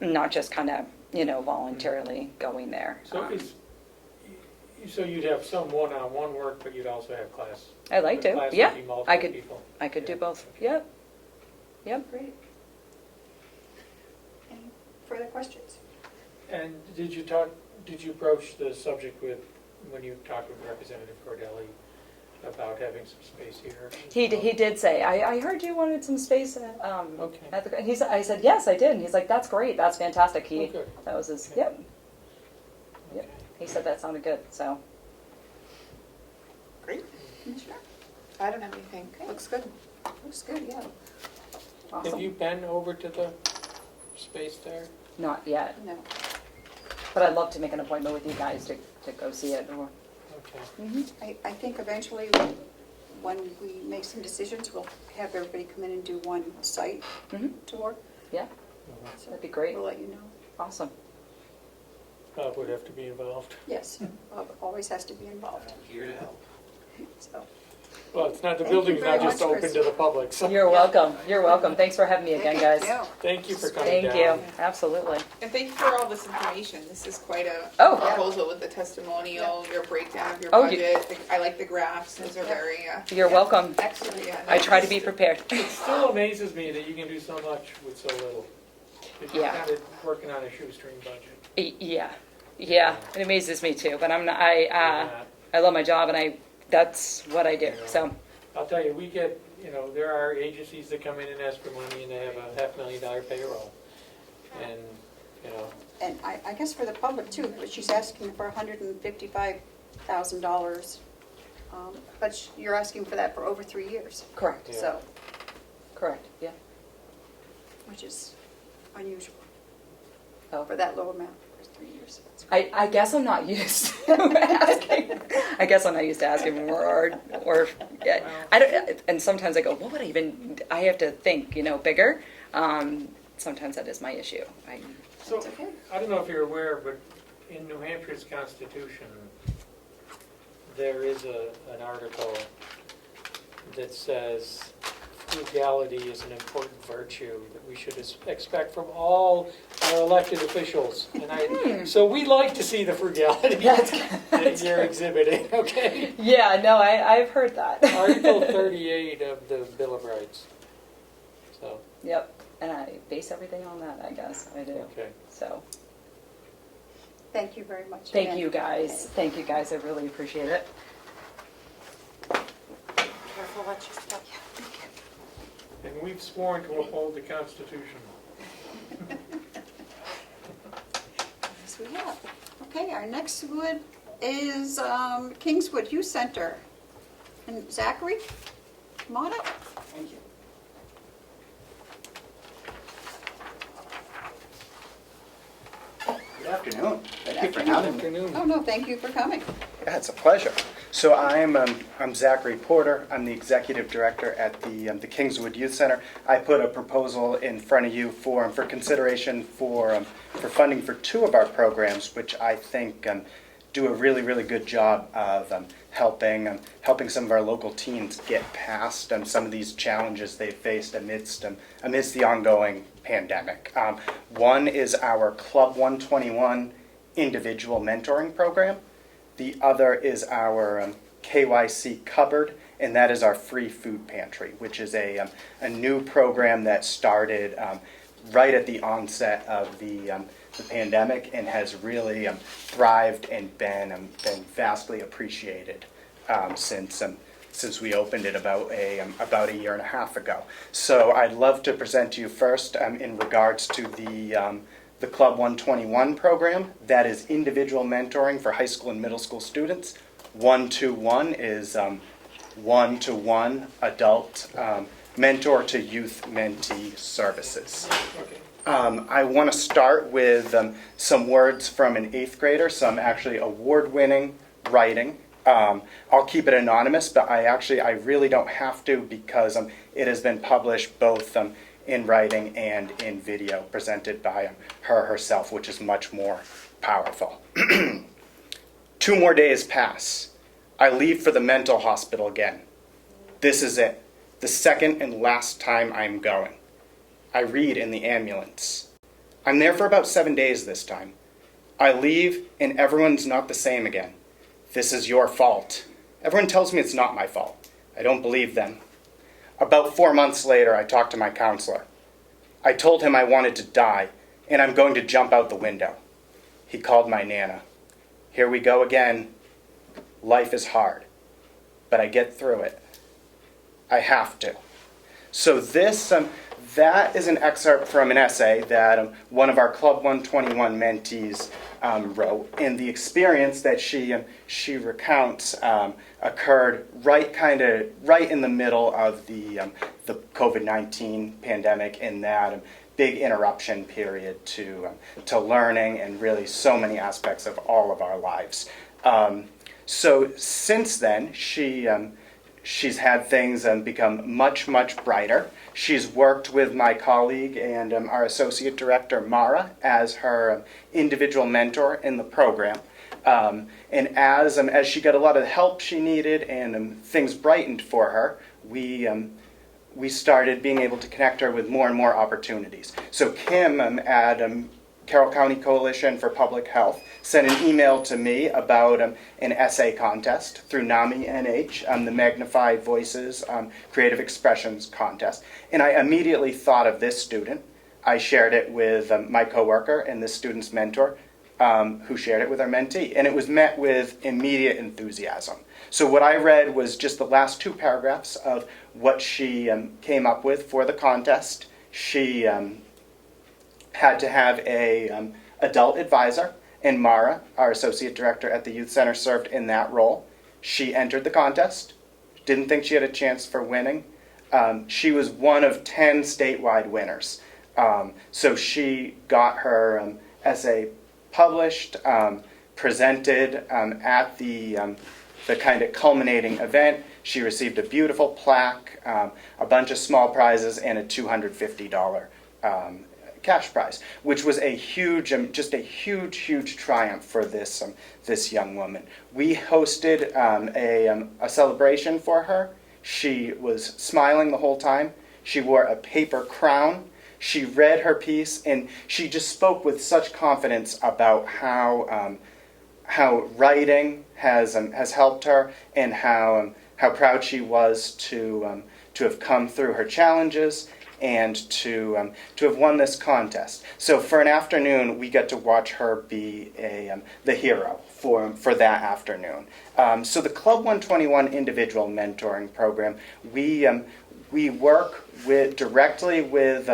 not just kind of, voluntarily going there. So so you'd have some one-on-one work, but you'd also have class. I'd like the to, class would yeah. be multiple I could, people. I could do Yeah. both. Yep. Yep. Great. Any further questions? And did you broach the subject when you talked with Representative Cordelli about having some space here? He did say, I heard you wanted some space Okay. at the, and I said, yes, I did. And he's like, that's great, that's fantastic. Oh, good. That was his, Okay. yep. Okay. He said that sounded good, so. Great. Commissioner? I don't have anything. Looks good. Looks good, yeah. Have Awesome. you been over to the space there? Not yet, No. but I'd love to make an appointment with you guys to go see it. Okay. I think eventually, when we make some decisions, we'll have everybody come in and do one site Mhm. tour. Yeah, So that'd be great. we'll let you know. Awesome. Bob would have to be involved. Yes, Bob always has to be involved. Here to help. So, Well, it's not, the Thank you building's very not just much, open Chris. to the public, so You're welcome. You're welcome. Thanks for having me again, guys. Yeah. thank you for coming down. Thank you. Absolutely. And thank you for all this information. This is quite a Oh. proposal with the testimonial, your breakdown of your Oh, budget. I like the graphs. Those are very, You're welcome. Excellent. yeah. I try to be prepared. It still amazes me that you can do so much with so little. If you're Yeah. kind of working on a shoestring budget. Yeah. Yeah. It amazes me too, but I'm not, Yeah. I love my job and that's what I do. So, I'll tell you, we get, there are agencies that come in and ask for money and they have a $500,000 payroll. And, And I guess for the public too, but she's asking for $155,000. But you're asking for that for over 3 years, correct. Yeah. so, Correct. Yeah. which is unusual Oh. for that low amount for 3 years. I guess I'm not used to asking. I guess I'm not used to asking more, or yeah, I don't. And sometimes I go, what would I have to think, bigger. Sometimes that is my issue. so, That's okay. I don't know if you're aware, but in New Hampshire's Constitution, there is an article that says frugality is an important virtue that we should expect from all our elected officials. And so we like to see the frugality that you're exhibiting, okay? Yeah, no, I've heard that. Article 38 of the Bill of Rights. So, Yep, and I base everything on that. I guess I do. okay. So Thank you very much. thank again. you guys. Thank you guys. I really appreciate it. Careful what you step. And we've sworn to uphold the Constitution. Yes, we Yeah. Okay, our next wood is Kingswood Youth Center. And Zachary, come on up. Thank you. Good afternoon. Thank you for having me. Afternoon. Oh, no, thank you for coming. Yeah, it's a pleasure. So I'm Zachary Porter. I'm the executive director at the Kingswood Youth Center. I put a proposal in front of you for consideration for funding for two of our programs, which I think do a really, really good job of helping some of our local teens get past some of these challenges they faced amidst the ongoing pandemic. One is our Club 121 individual mentoring program. The other is our KYC Cupboard, and that is our free food pantry, which is a new program that started right at the onset of the pandemic and has really thrived and been vastly appreciated since we opened it about a year and a half ago. So I'd love to present to you first in regards to the Club 121 program. That is individual mentoring for high school and middle school students. 121 is one-to-one adult mentor to youth mentee services. I want to start with some words from an 8th grader, some actually award-winning writing. I'll keep it anonymous, but I really don't have to because it has been published both in writing and in video presented by her herself, which is much more powerful. 2 more days pass. I leave for the mental hospital again. This is it, the second and last time I'm going. I read in the ambulance. I'm there for about 7 days this time. I leave and everyone's not the same again. This is your fault. Everyone tells me it's not my fault. I don't believe them. About 4 months later, I talked to my counselor. I told him I wanted to die and I'm going to jump out the window. He called my Nana. Here we go again. Life is hard, but I get through it. I have to. So that is an excerpt from an essay that one of our Club 121 mentees wrote, and the experience that she recounts occurred right in the middle of the COVID-19 pandemic, in that big interruption period to learning and really so many aspects of all of our lives. So since then, she's had things become much, much brighter. She's worked with my colleague and our associate director, Mara, as her individual mentor in the program. And as she got a lot of the help she needed and things brightened for her, we started being able to connect her with more and more opportunities. So Kim at Carroll County Coalition for Public Health sent an email to me about an essay contest through NAMI NH, the Magnified Voices Creative Expressions Contest. And I immediately thought of this student. I shared it with my coworker and this student's mentor, who shared it with our mentee. And it was met with immediate enthusiasm. So what I read was just the last 2 paragraphs of what she came up with for the contest. She had to have a adult advisor, and Mara, our associate director at the youth center, served in that role. She entered the contest, didn't think she had a chance for winning. She was one of 10 statewide winners. So she got her essay published, presented at the kind of culminating event. She received a beautiful plaque, a bunch of small prizes, and a $250 cash prize, which was a huge, just a huge triumph for this young woman. We hosted a celebration for her. She was smiling the whole time. She wore a paper crown. She read her piece, and she just spoke with such confidence about how writing has helped her, and how proud she was to have come through her challenges and to have won this contest. So for an afternoon, we get to watch her be the hero for that afternoon. So the Club 121 individual mentoring program, we work directly with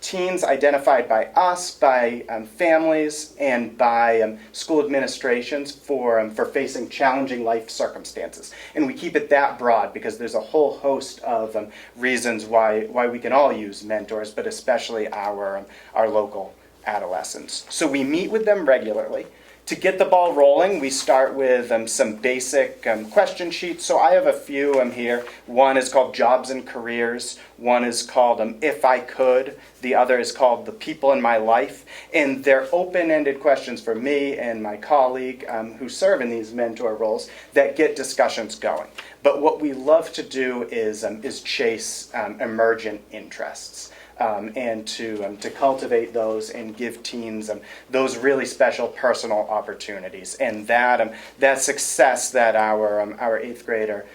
teens identified by us, by families, and by school administrations for facing challenging life circumstances. And we keep it that broad because there's a whole host of reasons why we can all use mentors, but especially our local adolescents. So we meet with them regularly. To get the ball rolling, we start with some basic question sheets. So I have a few here. One is called Jobs and Careers. One is called If I Could. The other is called The People in My Life. And they're open-ended questions for me and my colleague who serve in these mentor roles that get discussions going. But what we love to do is chase emergent interests. And to cultivate those and give teens those really special personal opportunities. And that success that our eighth grader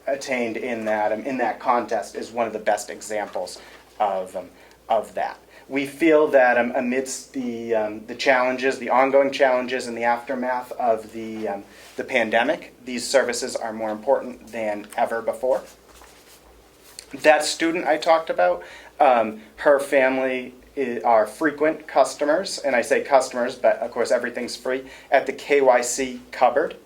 attained in that contest is one of the best examples of that. We feel that amidst the challenges, the ongoing challenges in the aftermath of the pandemic, these services are more important than ever before. That student I talked about, her family are frequent customers, and I say customers, but of course everything's free, at the KYC cupboard.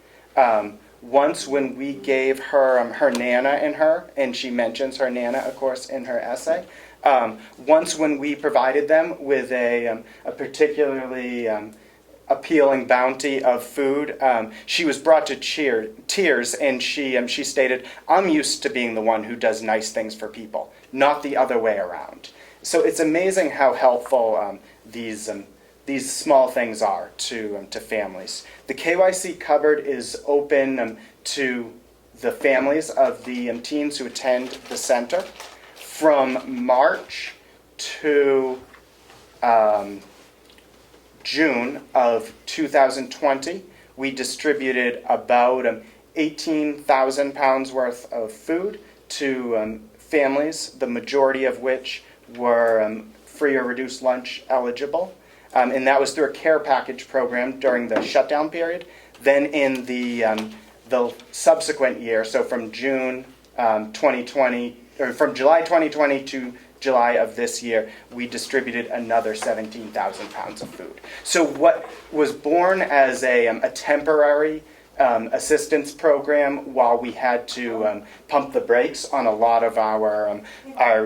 Once when we gave her her Nana in her, and she mentions her Nana, of course, in her essay, once when we provided them with a particularly appealing bounty of food, she was brought to tears, and she stated, "I'm used to being the one who does nice things for people, not the other way around." So it's amazing how helpful these small things are to families. The KYC cupboard is open to the families of the teens who attend the center from March to June of 2020. We distributed about 18,000 pounds worth of food to families, the majority of which were free or reduced lunch eligible. And that was through a care package program during the shutdown period. Then in the subsequent year, so from June 2020, or from July 2020 to July of this year, we distributed another 17,000 pounds of food. So what was born as a temporary assistance program while we had to pump the brakes on a lot of our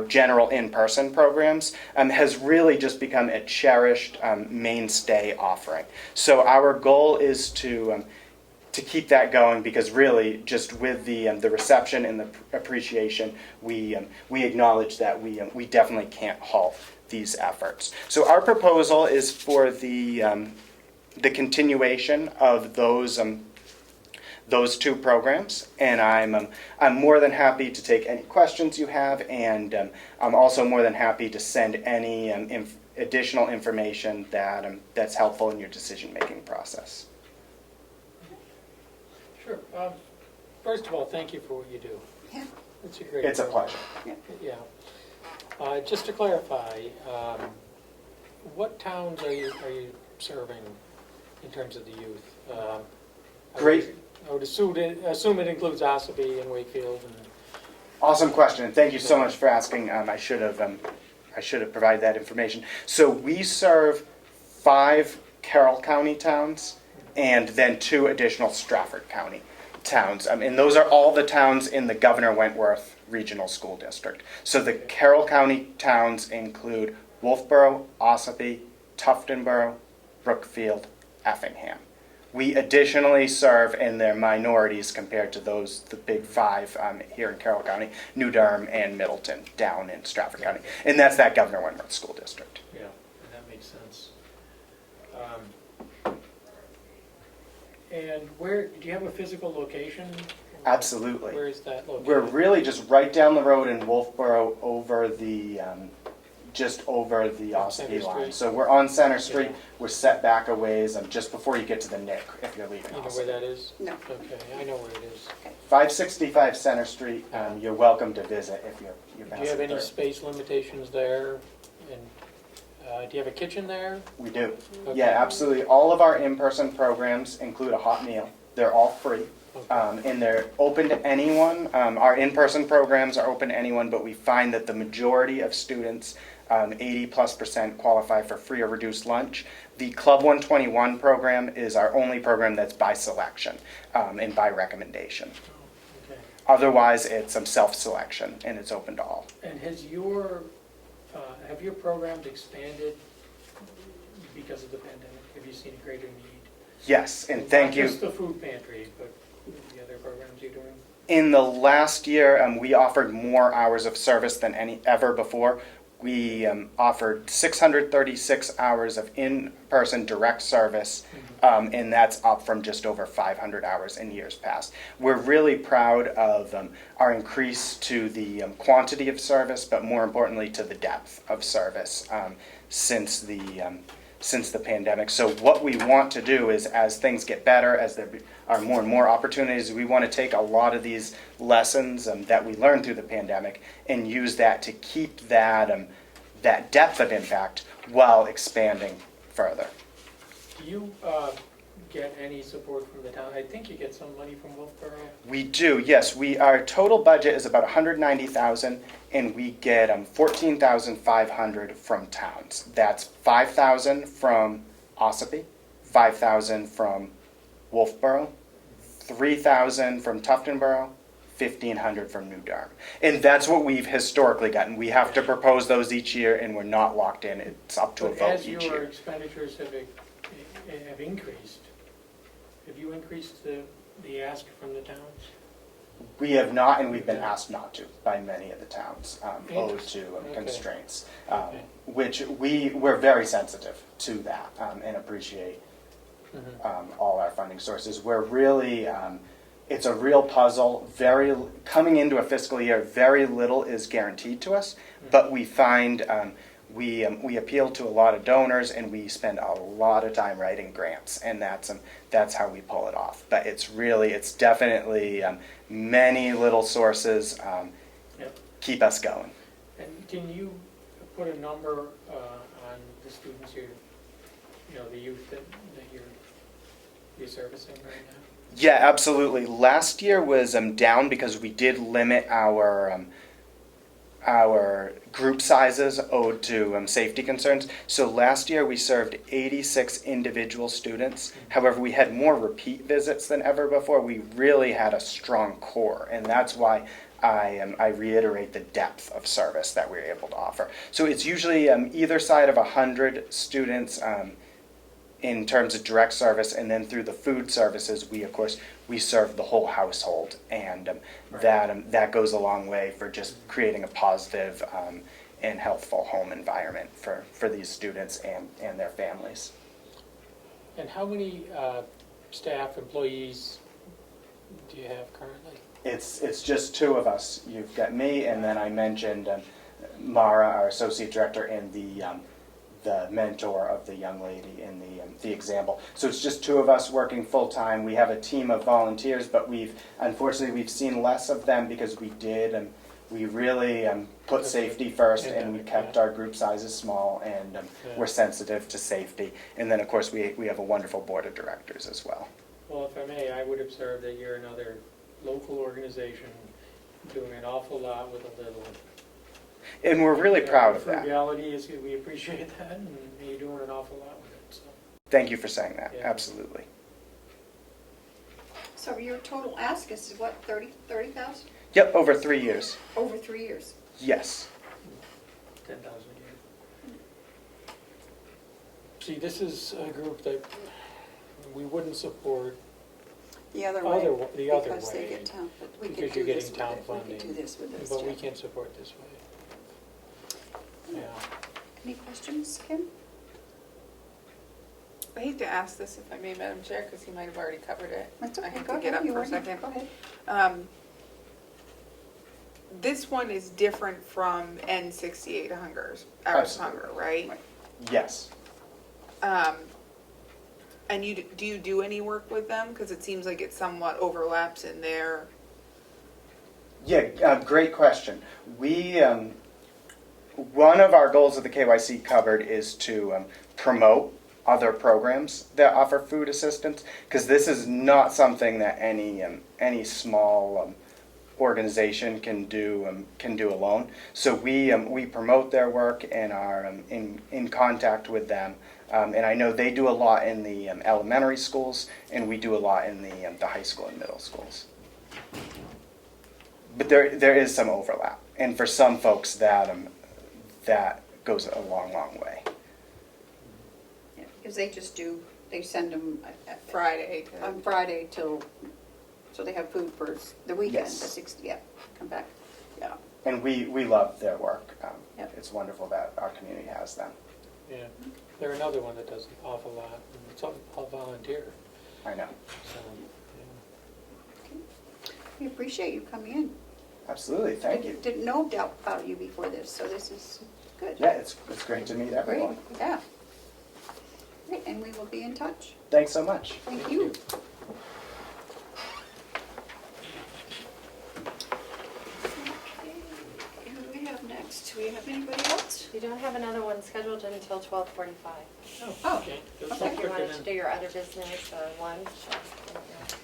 general in-person programs has really just become a cherished mainstay offering. So our goal is to keep that going, because really just with the reception and the appreciation, we acknowledge that we definitely can't halt these efforts. So our proposal is for the continuation of those two programs, and I'm more than happy to take any questions you have, and I'm also more than happy to send any additional information that's helpful in your decision-making process. Sure. First of all, thank you for what you do. Yeah. It's a great It's a program. pleasure. Yeah. Just to clarify, what towns are you serving in terms of the youth? Great. I would assume it includes Ossipee and Wakefield. And Awesome question, and thank you so much for asking. I should have provided that information. So we serve 5 Carroll County towns, and then 2 additional Stratford County towns. And those are all the towns in the Governor Wentworth Regional School District. So the Carroll County towns include Wolfboro, Ossipee, Tuftonboro, Brookfield, Effingham. We additionally serve, in their minorities compared to the big 5 here in Carroll County, New Durham and Middleton down in Stratford County. And that's that Governor Wentworth School District. yeah, that makes sense. And where, do you have a physical location? Absolutely. Where is that located? We're really just right down the road in Wolfboro, over the just over the Ossipee line. Street. So we're on Center Street. Yeah. We're set back a ways, just before you get to the Nick, if you're leaving You know Ossipee. where that is? No. Okay, I know where it is. 565 Center Street. You're welcome to visit if you're Do you have any through. space limitations there? And do you have a kitchen there? We do. Okay. Yeah, absolutely. All of our in-person programs include a hot meal. They're all free. Okay. And they're open to anyone. Our in-person programs are open to anyone, but we find that the majority of students 80+% qualify for free or reduced lunch. The Club 121 program is our only program that's by selection and by recommendation. Okay. Otherwise, it's self-selection, and it's open to all. And have your programs expanded because of the pandemic? Have you seen a greater need? Yes, and thank you. Not just the food pantry, but the other programs you're doing? In the last year, we offered more hours of service than ever before. We offered 636 hours of in-person direct service, and that's up from just over 500 hours in years past. We're really proud of our increase to the quantity of service, but more importantly to the depth of service since the pandemic. So what we want to do is, as things get better, as there are more and more opportunities, we want to take a lot of these lessons that we learned through the pandemic and use that to keep that depth of impact while expanding further. Do you get any support from the town? I think you get some money from Wolfboro. We do, yes. Our total budget is about $190,000, and we get $14,500 from towns. That's $5,000 from Ossipee, $5,000 from Wolfboro, $3,000 from Tuftonboro, $1,500 from New Durham. And that's what we've historically gotten. We have to propose those each year, and we're not locked in. It's up to a But vote as each your year. expenditures have increased, have you increased the ask from the towns? We have not, and we've been asked not to by many of the towns, owed Interesting. to Okay. constraints, Okay. which we're very sensitive to that and appreciate all our funding sources. We're really, it's a real puzzle. Coming into a fiscal year, very little is guaranteed to us, but we find we appeal to a lot of donors, and we spend a lot of time writing grants, and that's how we pull it off. But it's definitely many little sources Yep. keep us going. And can you put a number on the students the youth that you're servicing right now? Yeah, absolutely. Last year was down because we did limit our group sizes owed to safety concerns. So last year we served 86 individual students. However, we had more repeat visits than ever before. We really had a strong core, and that's why I reiterate the depth of service that we're able to offer. So it's usually either side of 100 students in terms of direct service, and then through the food services, we serve the whole household, and that goes a long way for just creating a positive and healthful home environment for these students and their families. And how many staff, employees do you have currently? It's just two of us. You've got me, and then I mentioned Mara, our associate director, and the mentor of the young lady in the example. So it's just two of us working full time. We have a team of volunteers, but unfortunately we've seen less of them because we really put safety first, and we kept our group sizes small, and we're sensitive to safety. And then of course we have a wonderful board of directors as well. Well, if I may, I would observe that you're another local organization doing an awful lot with a little. And we're really proud of The that. reality is we appreciate that, and you're doing an awful lot with it. So. Thank you for saying that. Yeah. Absolutely. So your total ask is what, 30,000? Yep, over 3 years. Over 3 years? Yes. 10,000 a year. See, this is a group that we wouldn't support The other Other way? wa- the other Because they way, get town, but we because could you're do this getting town with it. We funding. could do this with this, but we Jeff. can't support this way. Yeah. Any questions, Kim? I hate to ask this if I may, Madam Chair, because he might have already covered it. That's I okay, have go to get ahead. up You for a already- second. Go ahead. This one is different from N68 Hours of Absolutely. Hunger, right? Yes. And do you do any work with them? Because it seems like it somewhat overlaps in their. Yeah, great question. One of our goals of the KYC Covered is to promote other programs that offer food assistance, because this is not something that any small organization can do alone. So we promote their work and are in contact with them. And I know they do a lot in the elementary schools, and we do a lot in the high school and middle schools. But there is some overlap, and for some folks that goes a long way. Yeah, because they send them Friday. on Friday till, so they have food for the weekend, Yes. the 6th, yeah, come back, yeah. And we love their work. Yep. It's wonderful that our community has them. Yeah, they're another one that does an awful lot, and it's all volunteer, I know. so, We appreciate you coming in. Absolutely, thank you. Didn't know about you before this, so this is good. Yeah, it's great to meet Great, everyone. yeah. Great, and we will be in touch. Thanks so much. Thank you. Okay, who do we have next? Do we have anybody else? You don't have another one scheduled until 12:45. Oh, okay. That's okay. If you quicker wanted than- to do your other business or lunch, I don't know.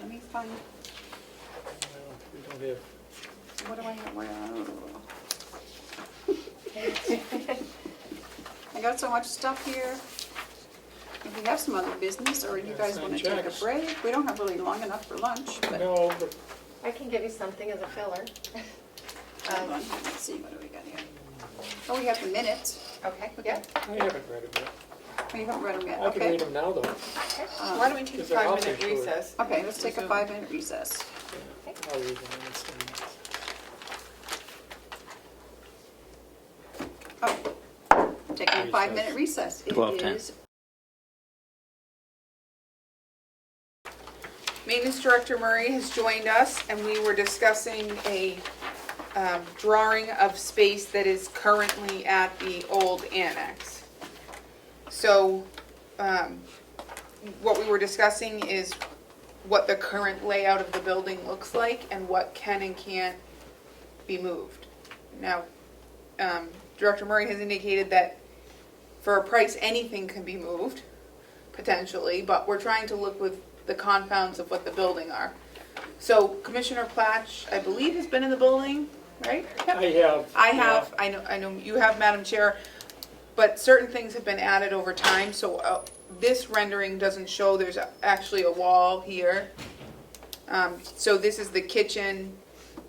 Let me find, No, we don't have, what do I have, where, I got so much stuff here. If we have some other business, or you Yeah, guys sign want to take a checks. break, we don't have really long enough for lunch, but no, but I can give you something as a filler. hold on, let's see, what do we got here? Oh, we have the minutes. Okay, Okay. I haven't read them yet. Oh, you haven't read them yet, I can read okay. them now, though. Why don't we take a Because they're also 5-minute short. recess? Okay, let's take a 5-minute recess. Yeah, I'll read them. It's, Oh, taking a 5-minute recess. It 12:10. is Maintenance Director Murray has joined us, and we were discussing a drawing of space that is currently at the old annex. So, what we were discussing is what the current layout of the building looks like and what can and can't be moved. Now, Director Murray has indicated that for a price, anything can be moved, potentially, but we're trying to look with the confounds of what the building are. So Commissioner Platch, I believe, has been in the building, right? I have. I have, I know you have, Madam Chair, but certain things have been added over time, so this rendering doesn't show there's actually a wall here. So this is the kitchen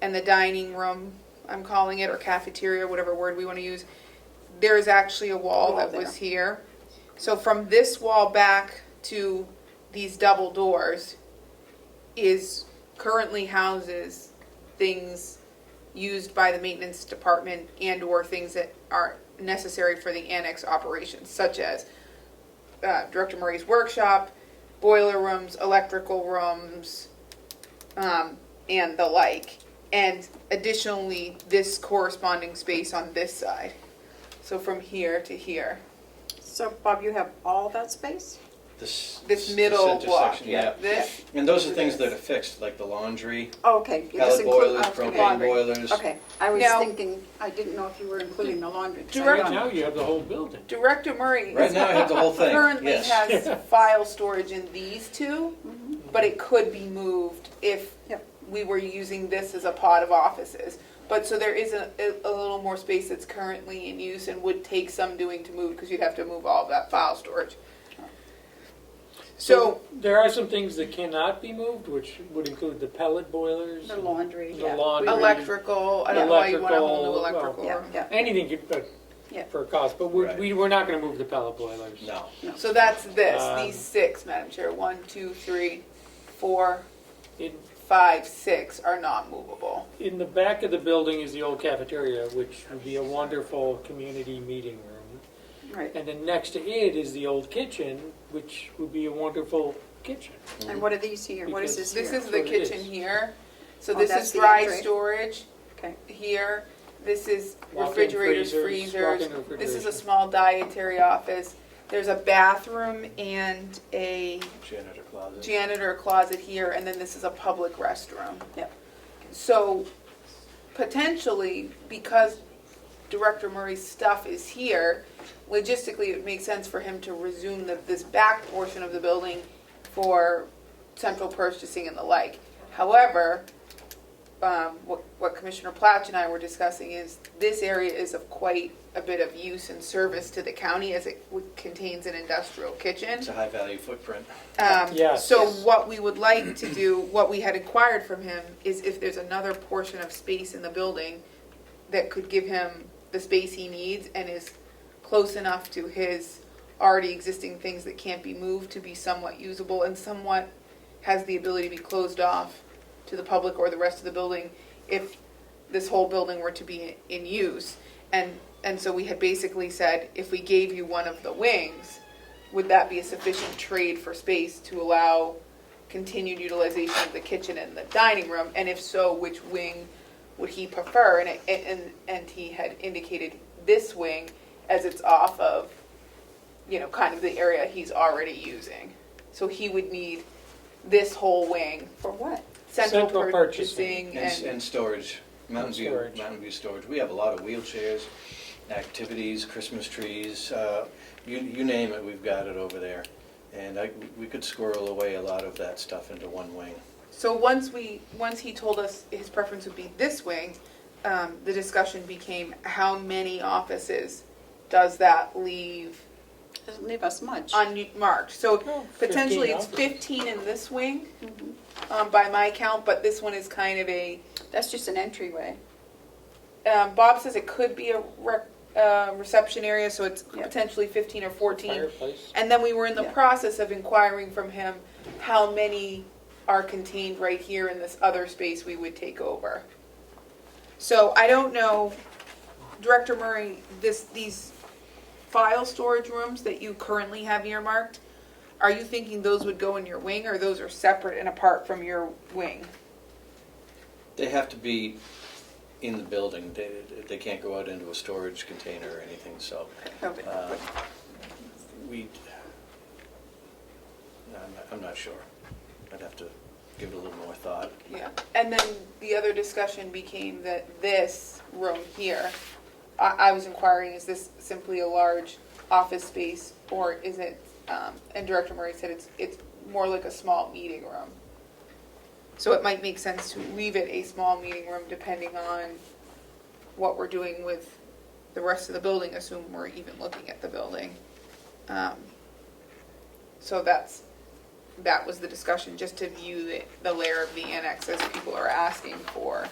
and the dining room, I'm calling it, or cafeteria, whatever word we want to use. There is actually a wall that was here. So from this wall back to these double doors is currently houses things used by the maintenance department and or things that are necessary for the annex operations, such as Director Murray's workshop, boiler rooms, electrical rooms, and the like. And additionally, this corresponding space on this side. So from here to here. So Bob, you have all that space? This middle block, intersection, yeah. This. And those are things that are fixed, like the laundry, Oh, okay. You just pellet include- boilers, okay. propane boilers. Okay, I was Now- thinking, I didn't know if you were including the laundry. So Direct- Right now, you have the whole building. Director Murray Right now I have the whole thing, currently yes. has file storage in these two, but it could be moved if Yep. we were using this as a pod of offices. But so there is a little more space that's currently in use and would take some doing to move because you'd have to move all of that file storage. So There are some things that cannot be moved, which would include the pellet boilers. The laundry, The yeah. laundry. electrical, I don't know why you want a whole new Electrical, electrical Yeah, room. yeah. Anything Yeah. for a cost, but Right. we're not gonna move the pellet boilers. No. So that's this, Um, these six, Madam Chair, 1, 2, 3, 4, In, 5, 6 are not movable. in the back of the building is the old cafeteria, which would be a wonderful community meeting room. Right. And then next to it is the old kitchen, which would be a wonderful kitchen. And what are these here? What is this This here? is the That's what it kitchen is. here. So Oh, this that's is the dry entry. storage Okay. here. This is Walk-in refrigerators, freezers, freezers. walk-in This is a refrigeration. small dietary office. There's a bathroom and a Janitor closet. janitor closet here, and then this is a public restroom. Yep. So potentially, because Director Murray's stuff is here, logistically, it would make sense for him to resume this back portion of the building for central purchasing and the like. However, what Commissioner Platch and I were discussing is this area is of quite a bit of use and service to the county as it contains an industrial kitchen. It's a high-value footprint. Yes. So what we would like to do, what we had inquired from him, is if there's another portion of space in the building that could give him the space he needs and is close enough to his already existing things that can't be moved to be somewhat usable and somewhat has the ability to be closed off to the public or the rest of the building if this whole building were to be in use. And so we had basically said, if we gave you one of the wings, would that be a sufficient trade for space to allow continued utilization of the kitchen and the dining room? And if so, which wing would he prefer? And he had indicated this wing as it's off of, kind of the area he's already using. So he would need this whole wing For what? central Central purchasing And storage, Mountain View storage. We have a lot of wheelchairs, activities, Christmas trees, you name it, we've got it over there. And we could squirrel away a lot of that stuff into one wing. So once he told us his preference would be this wing, the discussion became how many offices does that leave Doesn't leave us much. unmarked? So Oh, potentially 15 it's offices. 15 in this wing, by my count, but this one is kind of a, That's just an entryway. Bob says it could be a reception area, so it's Yeah. potentially 15 or 14. Fireplace. And then we were in the Yeah. process of inquiring from him how many are contained right here in this other space we would take over. So I don't know, Director Murray, these file storage rooms that you currently have earmarked, are you thinking those would go in your wing, or those are separate and apart from your wing? They have to be in the building. They can't go out into a storage container or anything, so. Okay. I'm not sure. I'd have to give it a little more thought. Yeah, and then the other discussion became that this room here, I was inquiring, is this simply a large office space, or is it, and Director Murray said it's more like a small meeting room. So it might make sense to leave it a small meeting room depending on what we're doing with the rest of the building, assume we're even looking at the building. So that was the discussion, just to view the layer of the annex as people are asking for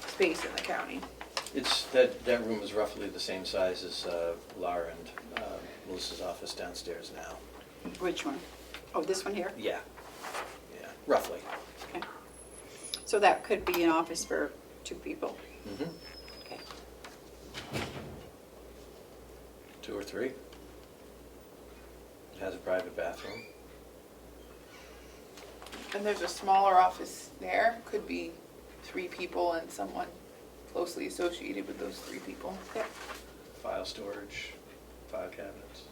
space in the county. That room is roughly the same size as Laura and Melissa's office downstairs now. Which one? Oh, this one here? Yeah, roughly. Okay. So that could be an office for 2 people. Mm-hmm. Okay. 2 or 3. It has a private bathroom. And there's a smaller office there, could be 3 people and someone closely associated with those 3 people. Yep. File storage, file cabinets.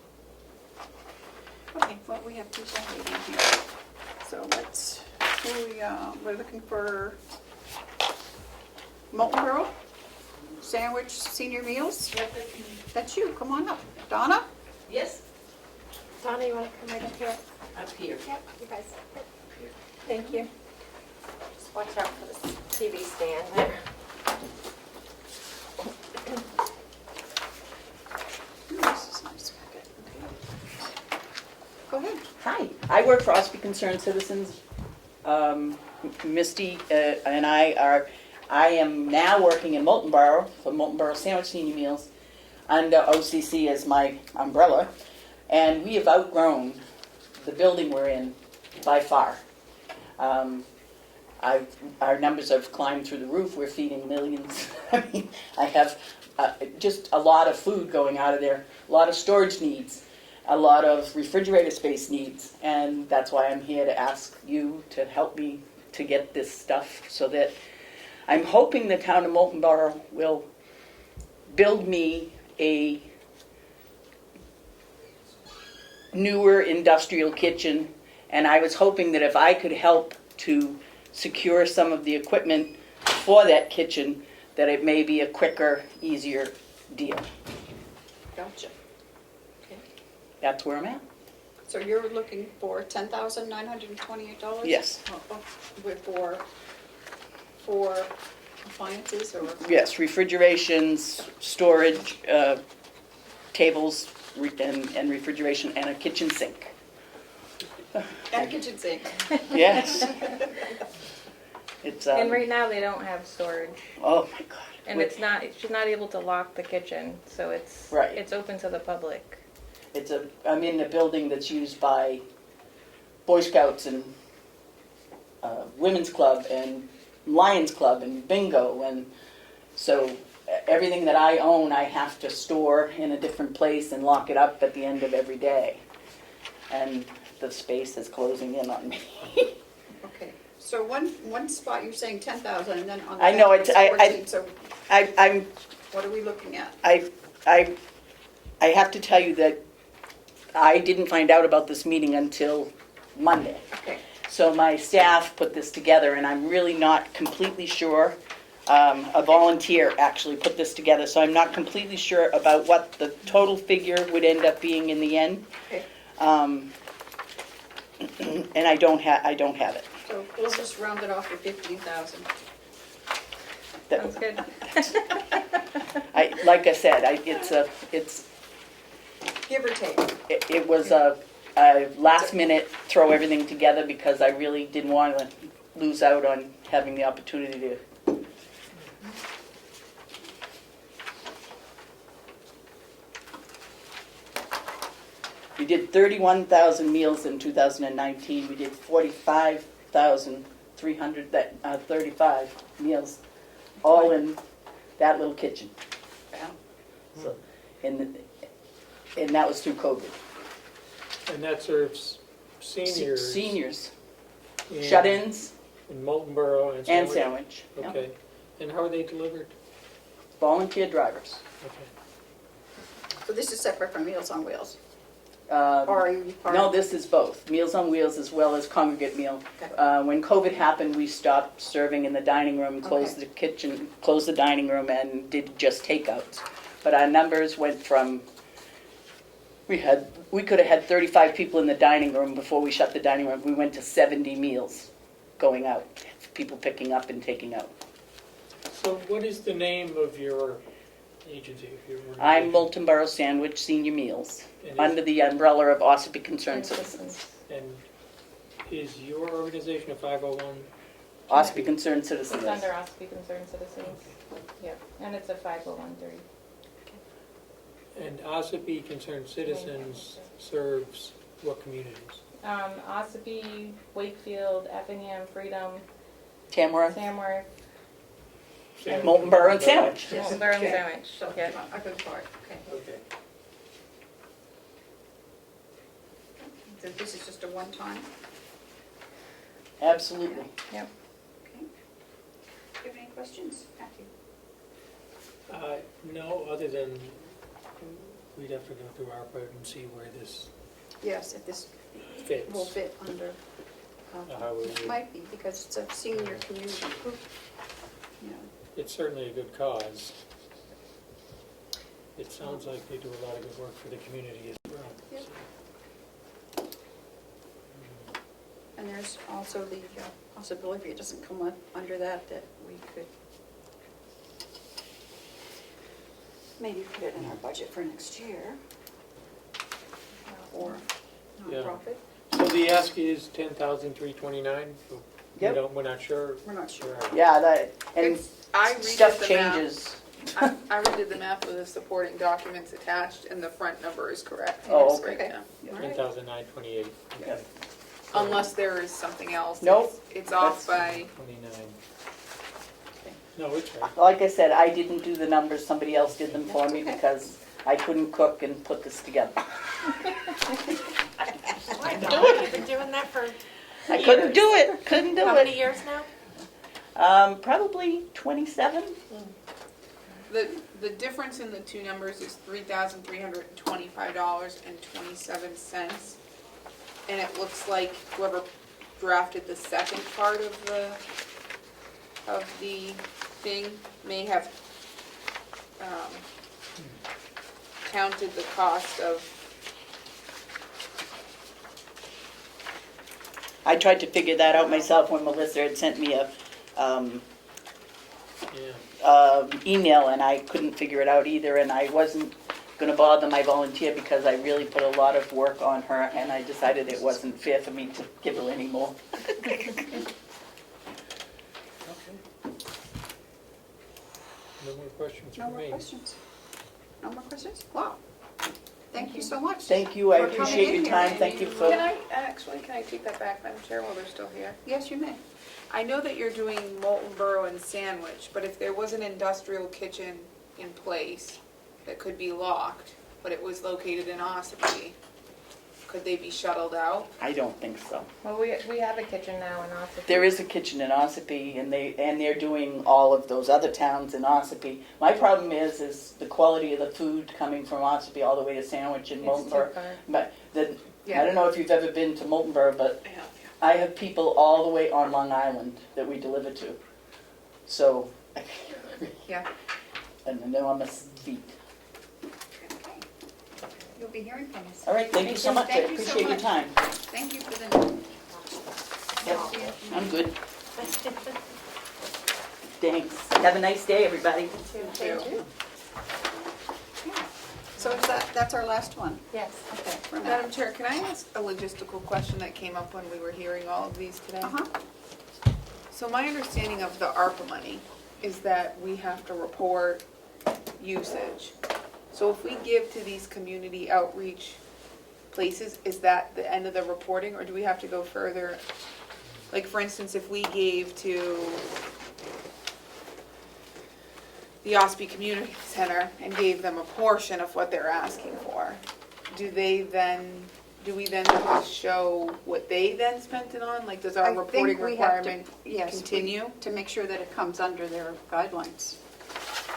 Okay, well, we have people waiting here. So we're looking for Molten Girl, sandwich, senior meals. That's you, come on up. Donna? Yes, Donna, you want to come right up here? up here. Yep, you guys. Thank you. Just watch out for this TV stand there. This is nice. Go ahead. Hi, I work for Ospey Concerned Citizens. Misty and I am now working in Molten Borough, for Molten Borough Sandwich Senior Meals, under OCC as my umbrella. And we have outgrown the building we're in by far. Our numbers have climbed through the roof. We're feeding millions. I mean, I have just a lot of food going out of there, a lot of storage needs, a lot of refrigerator space needs, and that's why I'm here to ask you to help me to get this stuff so that I'm hoping the town of Molten Borough will build me a newer industrial kitchen, and I was hoping that if I could help to secure some of the equipment for that kitchen, that it may be a quicker, easier deal. Gotcha. That's where I'm at. So you're looking for $10,928? Yes. For appliances or? Yes, refrigerations, storage, tables, and refrigeration, and a kitchen sink. And a kitchen sink. Yes. It's, And right now they don't have storage, oh my God. and she's not able to lock the kitchen, so it's Right. it's open to the public. I'm in a building that's used by Boy Scouts and Women's Club and Lions Club and bingo, and so everything that I own I have to store in a different place and lock it up at the end of every day. And the space is closing in on me. Okay, so one spot, you're saying 10,000, and then on the. I know, back, it's- it's 14, so I'm what are we looking at? I have to tell you that I didn't find out about this meeting until Monday. Okay, So my staff put this together, and I'm really not completely sure. A volunteer actually put this together, so I'm not completely sure about what the total figure would end up being in the end. okay, And I don't have it. so we'll just round it off to 15,000. That- Sounds good. Like I said, Give or take. it was a last minute throw everything together because I really didn't want to lose out on having the opportunity to. We did 31,000 meals in 2019. We did 45,335 meals, all in that little kitchen. Wow. So, and that was through COVID. And that serves seniors. Seniors, in- shut-ins, In Molten Borough and and Sandwich? sandwich. Yep. Okay. And how are they delivered? Volunteer drivers. Okay. So this is separate from Meals on Wheels? Um, Or are you part No, of? this is both, Meals on Wheels as well as congregate meal. Okay. When COVID happened, we stopped serving in the dining room, closed Okay. the kitchen, closed the dining room, and did just takeouts. But our numbers went from, we could have had 35 people in the dining room before we shut the dining room. We went to 70 meals going out, people picking up and taking out. So what is the name of your agency? If you're I'm Molten Borough Sandwich Senior Meals, And is- under the umbrella of Ossipee Concerned Citizens. And is your organization a 501? Ossipee Concerned It's Citizens. under Ossipee Concerned Citizens. Yeah, and it's a 501(c)(3). And Ossipee Concerned Citizens serves what communities? Ossipee, Wakefield, Effingham, Freedom, Tamworth, Samworth, Molten Borough and Sandwich. Yes. Burn Okay. Sandwich. So, Yeah. a good part, okay. Okay. So this is just a one-time? Absolutely. Okay. Do you have any questions, Matthew? No, other than we'd have to go through our code and see where this Yes, if this fits. will fit under, How we it would- might be, because it's a senior community group, you know. It's certainly a good cause. It sounds like they do a lot of good work for the community as well. Yep. so. And there's also the possibility, if it doesn't come up under that, that we could maybe put it in our budget for next year, or Yeah. nonprofit. So the ask is 10,329. Yep. We're not sure. We're not sure. Right. Yeah, and I redid stuff the math. changes. I redid the math with the supporting documents attached, and the front number is correct. Oh, Yes, okay. right now. All right. 10,928. Yep. Unless there is something else. Nope. It's off by, 29. No, it's right. Like I said, I didn't do the numbers, somebody else did them for That's me okay. because I couldn't cook and put this together. You've been doing that for I couldn't do it, couldn't do how many it. years now? Probably 27. the difference in the two numbers is $3,325.27. And it looks like whoever drafted the second part of the thing may have counted the cost of, I tried to figure that out myself when Melissa had sent me a email, and I couldn't figure it out either, and I wasn't gonna bother my volunteer because I really put a lot of work on her, and I decided it wasn't fair for me to give her any more. No more questions No from more me. questions? No more questions? Wow. Thank you so much. Thank you, I For coming appreciate in your here. time, thank you for. Can I take that back, Madam Chair, while they're still here? Yes, you may. I know that you're doing Molten Borough and Sandwich, but if there was an industrial kitchen in place that could be locked, but it was located in Ossipee, could they be shuttled out? I don't think so. Well, we have a kitchen now in Ossipee. There is a kitchen in Ossipee, and they're doing all of those other towns in Ossipee. My problem is the quality of the food coming from Ossipee all the way to Sandwich and It's too Moltenboro. far. But I Yeah. don't know if you've ever been to Moltenboro, but I have, I have people all the way on Long Island that we deliver to. So, yeah. an enormous feat. Okay. You'll be hearing from us. All right, thank you so much, I Thank you so appreciate your much. time. Thank you for the. Yep, I'm good. Thanks. Have a nice day, everybody. Too. So is that's our last one? Yes. Okay, for now. Madam Chair, can I ask a logistical question that came up when we were hearing all of these today? Uh-huh. So my understanding of the ARPA money is that we have to report usage. So if we give to these community outreach places, is that the end of the reporting, or do we have to go further? Like, for instance, if we gave to the Ospey Community Center and gave them a portion of what they're asking for, do we then have to show what they then spent it on? Like, does our I think reporting we have to- requirement yes, continue? To make sure that it comes under their guidelines.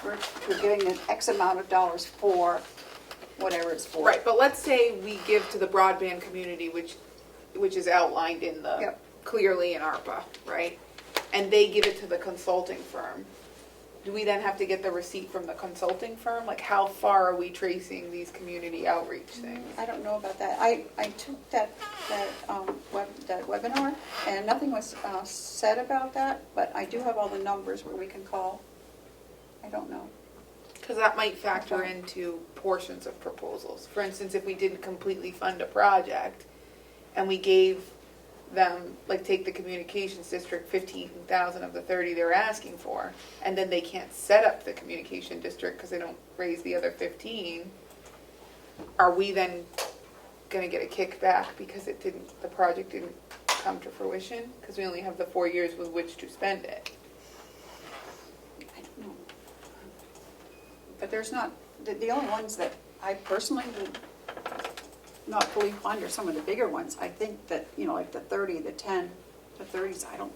We're giving an X amount of dollars for whatever it's for. Right, but let's say we give to the broadband community, which is outlined in the, Yep. clearly in ARPA, right? And they give it to the consulting firm. Do we then have to get the receipt from the consulting firm? Like, how far are we tracing these community outreach things? I don't know about that. I took that webinar, and nothing was said about that, but I do have all the numbers where we can call. I don't know. Because that might factor into portions of proposals. For instance, if we didn't completely fund a project and we gave them, like, take the communications district 15,000 of the 30 they're asking for, and then they can't set up the communication district because they don't raise the other 15, are we then going to get a kickback because the project didn't come to fruition? Because we only have the 4 years with which to spend it. I don't know. But there's not, the only ones that I personally would not fully fund are some of the bigger ones. I think that, like the 30, the 10, the 30s, I don't,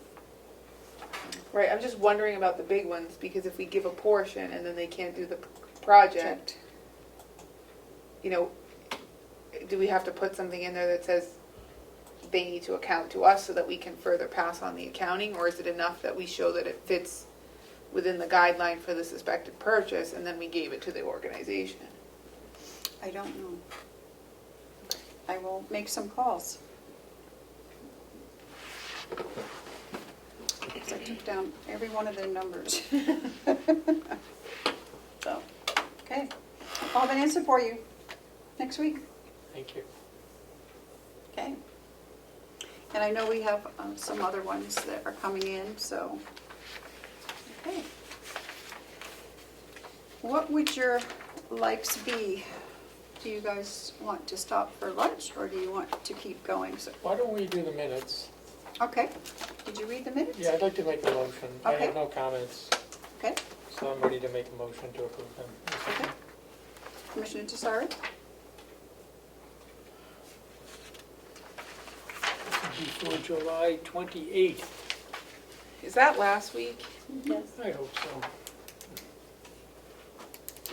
Right, I'm just wondering about the big ones, because if we give a portion and then they can't do the project, do we have to put something in there that says they need to account to us so that we can further pass on the accounting? Or is it enough that we show that it fits within the guideline for the suspected purchase and then we gave it to the organization? I don't know. I will make some calls. I took down every one of their numbers. So, okay. I'll have an answer for you next week. Thank you. Okay. And I know we have some other ones that are coming in, so, okay. What would your likes be? Do you guys want to stop for lunch, or do you want to keep going? So, Why don't we do the minutes? okay. Did you read the minutes? Yeah, I'd like to make a motion. I Okay. have no comments, Okay. so I'm ready to make a motion to approve them. Okay. Commissioner Tesari? Before July 28th. Is that last week? Yes. I hope so.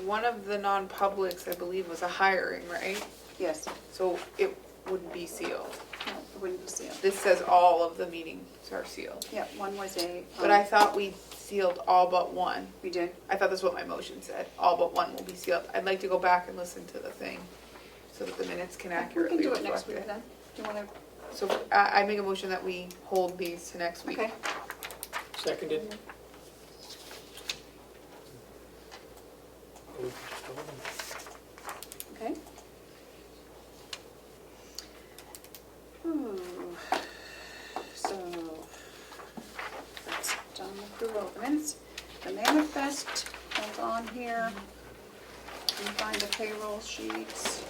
One of the non-publics, I believe, was a hiring, right? Yes. So it wouldn't be sealed. No, it wouldn't be sealed. This says all of the meetings are sealed. Yeah, one was a. But I thought we sealed all but one. We did. I thought that's what my motion said. All but one will be sealed. I'd like to go back and listen to the thing so that the minutes can We accurately can do it reflect next week it. then. Do you want So I make a motion that we hold these to next to, week. okay. Seconded? the manifest, hold on here. And find the payroll sheets.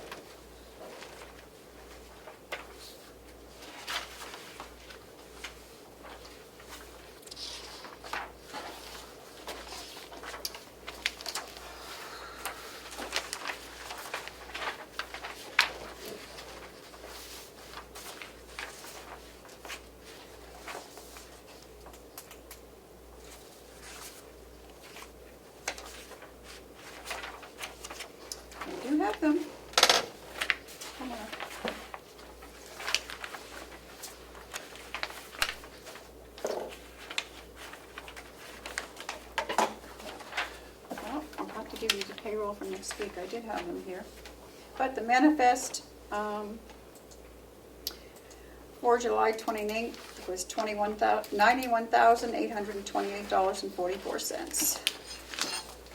I do have them. Come on. Well, I'll have to give you the payroll for next week. I did have them here. But the manifest for July 29th was $91,828.44.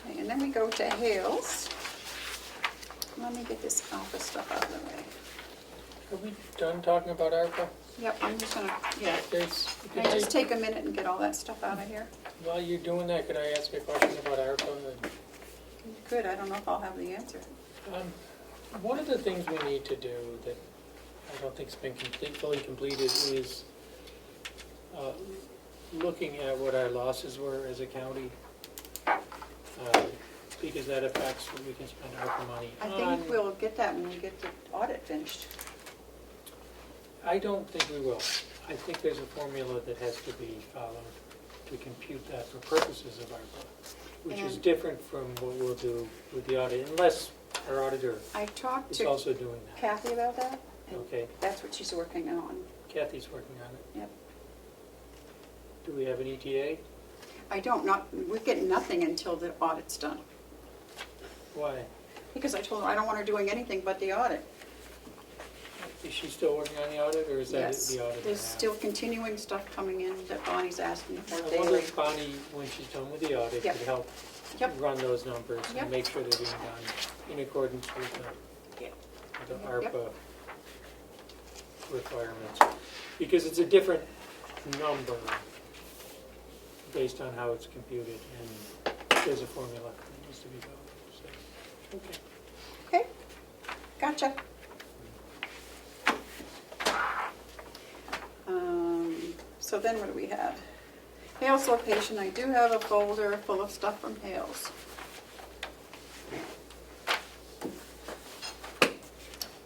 Okay, and then we go to Hales. Let me get this office stuff out of the way. Are we done talking about ARPA? Yep, I'm just gonna, yeah. Can I just take a minute and get all that stuff out of here? While you're doing that, could I ask a question about ARPA? Good, I don't know if I'll have the answer. One of the things we need to do that I don't think's been fully completed is looking at what our losses were as a county, because that affects what we can spend ARPA money I on. think we'll get that when we get the audit finished. I don't think we will. I think there's a formula that has to be followed to compute that for purposes of ARPA, which is And- different from what we'll do with the audit, unless our auditor I talked is to also doing that. Kathy about that, and Okay, that's what she's working on. Kathy's working on it. Yep. Do we have an ETA? I don't, we're getting nothing until the audit's done. Why? Because I told her I don't want her doing anything but the audit. Is she still working on the audit, or is that Yes, the audit? there's still continuing stuff coming in that Bonnie's asking for I wonder daily. if Bonnie, when she's done with the audit, Yep. could help Yep. run those numbers Yep. and make sure they're being done in accordance with Yep. the Yep. ARPA requirements. Because it's a different number based on how it's computed, and there's a formula that needs to be followed. So, okay. Okay, gotcha. So then what do we have? Hales location, I do have a folder full of stuff from Hales.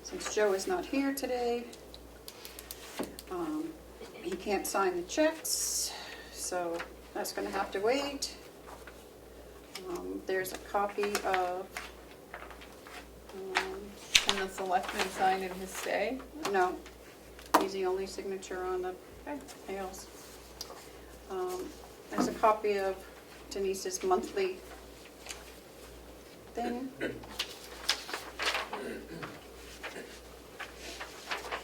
Since Joe is not here today, he can't sign the checks, so that's gonna have to wait. There's a copy of, Can the selectman sign in his stay? no, he's the only signature on the Hales. There's a copy of Denise's monthly thing.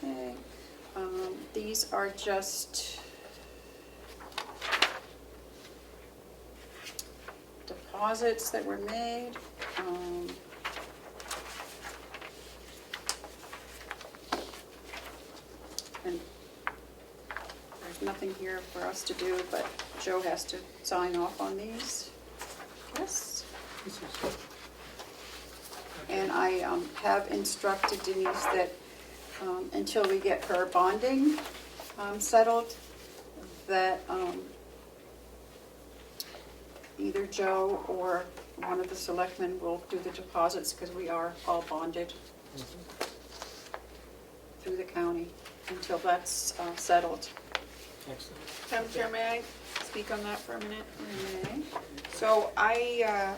Okay, these are just deposits that were made. And there's nothing here for us to do, but Joe has to sign off on these. Yes. This is- And I have instructed Denise that until we get her bonding settled, that either Joe or one of the selectmen will do the deposits, because we are all bonded through the county until that's settled. Excellent. Madam Chair, may I speak on that for a minute? Okay. So I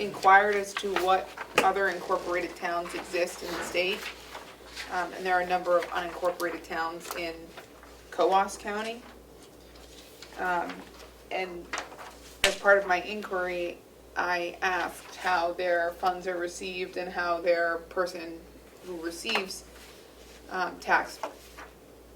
inquired as to what other incorporated towns exist in the state. And there are a number of unincorporated towns in Coas County. And as part of my inquiry, I asked how their funds are received and how their person who receives tax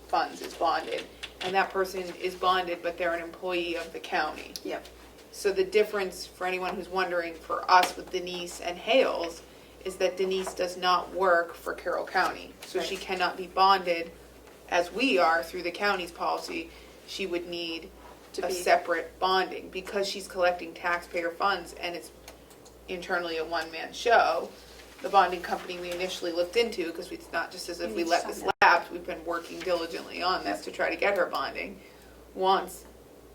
funds is bonded. And that person is bonded, but they're an employee of the county. Yep. So the difference, for anyone who's wondering, for us with Denise and Hales, is that Denise does not work for Carroll County. So she cannot be bonded as we are through the county's policy. She would need To a be- separate bonding, because she's collecting taxpayer funds and it's internally a one-man show. The bonding company we initially looked into, because it's not just as if we let this lapse, we've been working diligently on this to try to get her bonding, wants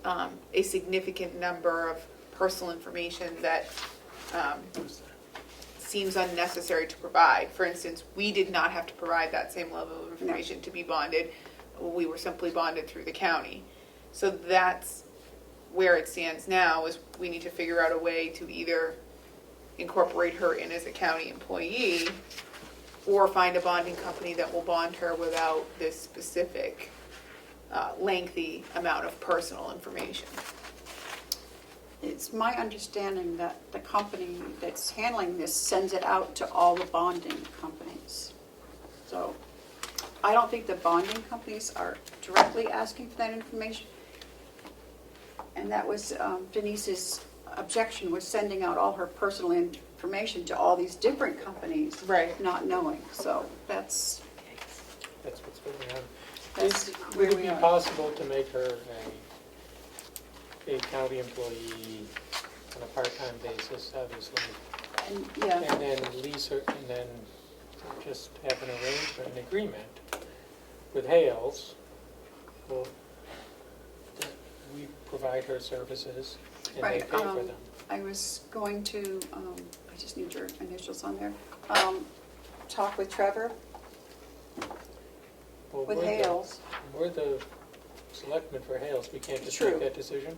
a significant number of personal information that seems unnecessary to provide. For instance, we did not have to provide that same level of information to be bonded. We were simply bonded through the county. So that's where it stands now, is we need to figure out a way to either incorporate her in as a county employee or find a bonding company that will bond her without this specific lengthy amount of personal information. It's my understanding that the company that's handling this sends it out to all the bonding companies. So I don't think the bonding companies are directly asking for that information. And that was Denise's objection, was sending out all her personal information to all these different companies. Right. Not knowing, so that's What's going on. That's Would it where be we are. possible to make her a county employee on a part-time basis, obviously? And, yeah, And then lease her, and then just have an arrangement, an agreement with Hales. Well, that we provide her services and they right. pay for them. I was going to, I just need your initials on there, talk with Trevor, Well, with we're the- Hales. We're the selectmen for Hales, we can't just True. make that decision?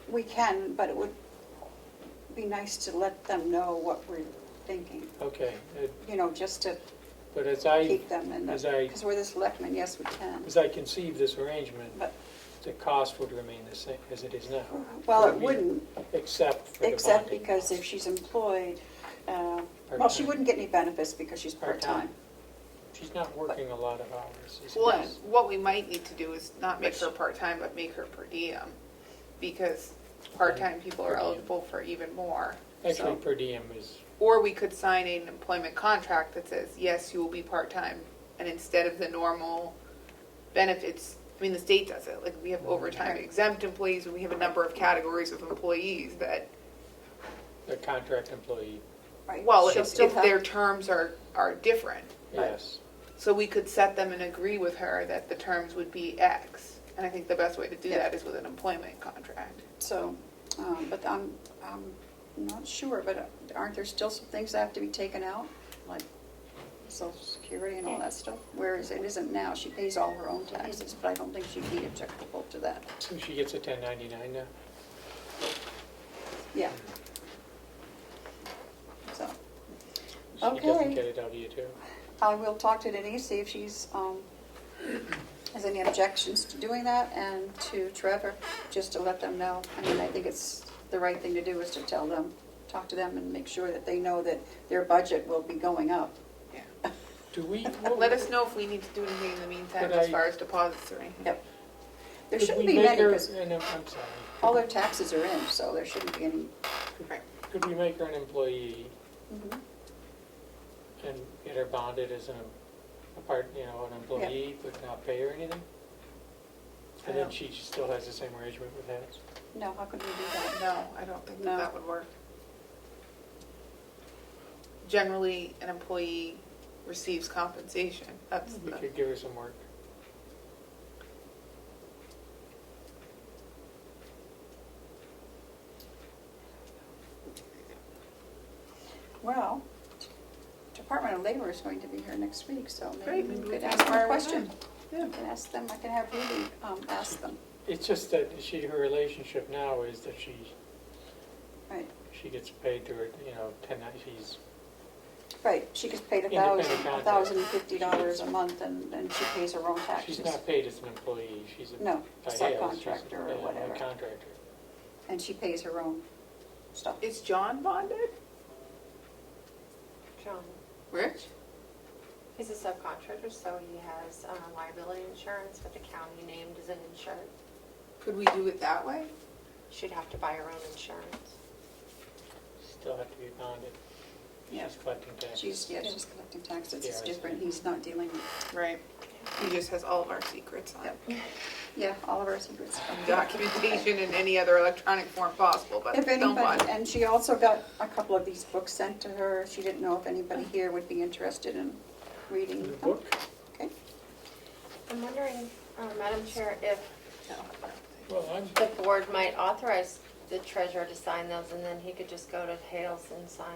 We can, but it would be nice to let them know what we're thinking, Okay, you know, just to but as I keep them in the, as I- because we're the selectmen, yes, we can. conceive this arrangement, But, the cost would remain the same as it is now. well, it Would be- wouldn't, Except for the except bonding. because if she's employed, well, she Part-time. wouldn't get any benefits because she's Part-time. part-time. She's not working a lot of hours. is it? Well, what we might need to do is not make her part-time, but make her per diem, because part-time people are Per diem. eligible for even more. Actually, So- per diem is, Or we could sign an employment contract that says, yes, you will be part-time, and instead of the normal benefits, I mean, the state does it, like, we have overtime exempt employees, and we have a number of categories of employees that, a contract employee, Right. well, She'll if still have- their terms are different. yes. So we could set them and agree with her that the terms would be X. And I think the best way to do Yeah. that is with an employment contract. So, but I'm not sure, but aren't there still some things that have to be taken out? Like Social Security and all that stuff? Whereas it isn't now, she pays all her own taxes, but I don't think she'd be objectable to that. So she gets a 1099 now? Yeah. So, She doesn't Okay. get a W-2? I will talk to Denise, see if she's, has any objections to doing that, and to Trevor, just to let them know. I mean, I think it's, the right thing to do is to tell them, talk to them and make sure that they know that their budget will be going up. Yeah. Do we? Let us know if we need to do anything in the meantime Could as I- far as deposits or anything. Yep. There Could shouldn't we be make many, her- because and I'm sorry. all their taxes are in, so there shouldn't be any. Could we make her an employee Mhm. and get her bonded as an employee, but not pay her anything? And then she still has the same arrangement with Hales? No, how could we do that? No, I don't think No. that would work. Generally, an employee receives compensation. That's We the, could give her some work. Well, Department of Labor is going to be here next week, so Great, maybe we maybe we could can ask them inquire a with question. them. I can ask them, I can have Ruby ask them. It's just that her relationship now is that Right, she gets paid to her, she's, right, she gets paid Independent contractor. $1,050 a month, and she pays her own taxes. she's not paid as an employee, she's a. No, by Hales, she's a- subcontractor or yeah, whatever. A contractor. And she pays her own stuff. is John bonded? John, Rich? he's a subcontractor, so he has liability insurance with the county named as an insured. Could we do it that way? She'd have to buy her own insurance. Still have to be bonded. Yeah. She's collecting taxes. She's collecting taxes, it's Yeah, I see. different, he's not dealing with. Right. He just has all of our secrets on it. Yep. Yeah, all of our secrets. documentation in any other electronic form possible, but If don't anybody, want. and she also got a couple of these books sent to her. She didn't know if anybody here would be interested in reading The them. book? Okay. I'm wondering, Madam Chair, if Well, I'm, the board might authorize the treasurer to sign those, and then he could just go to Hales and sign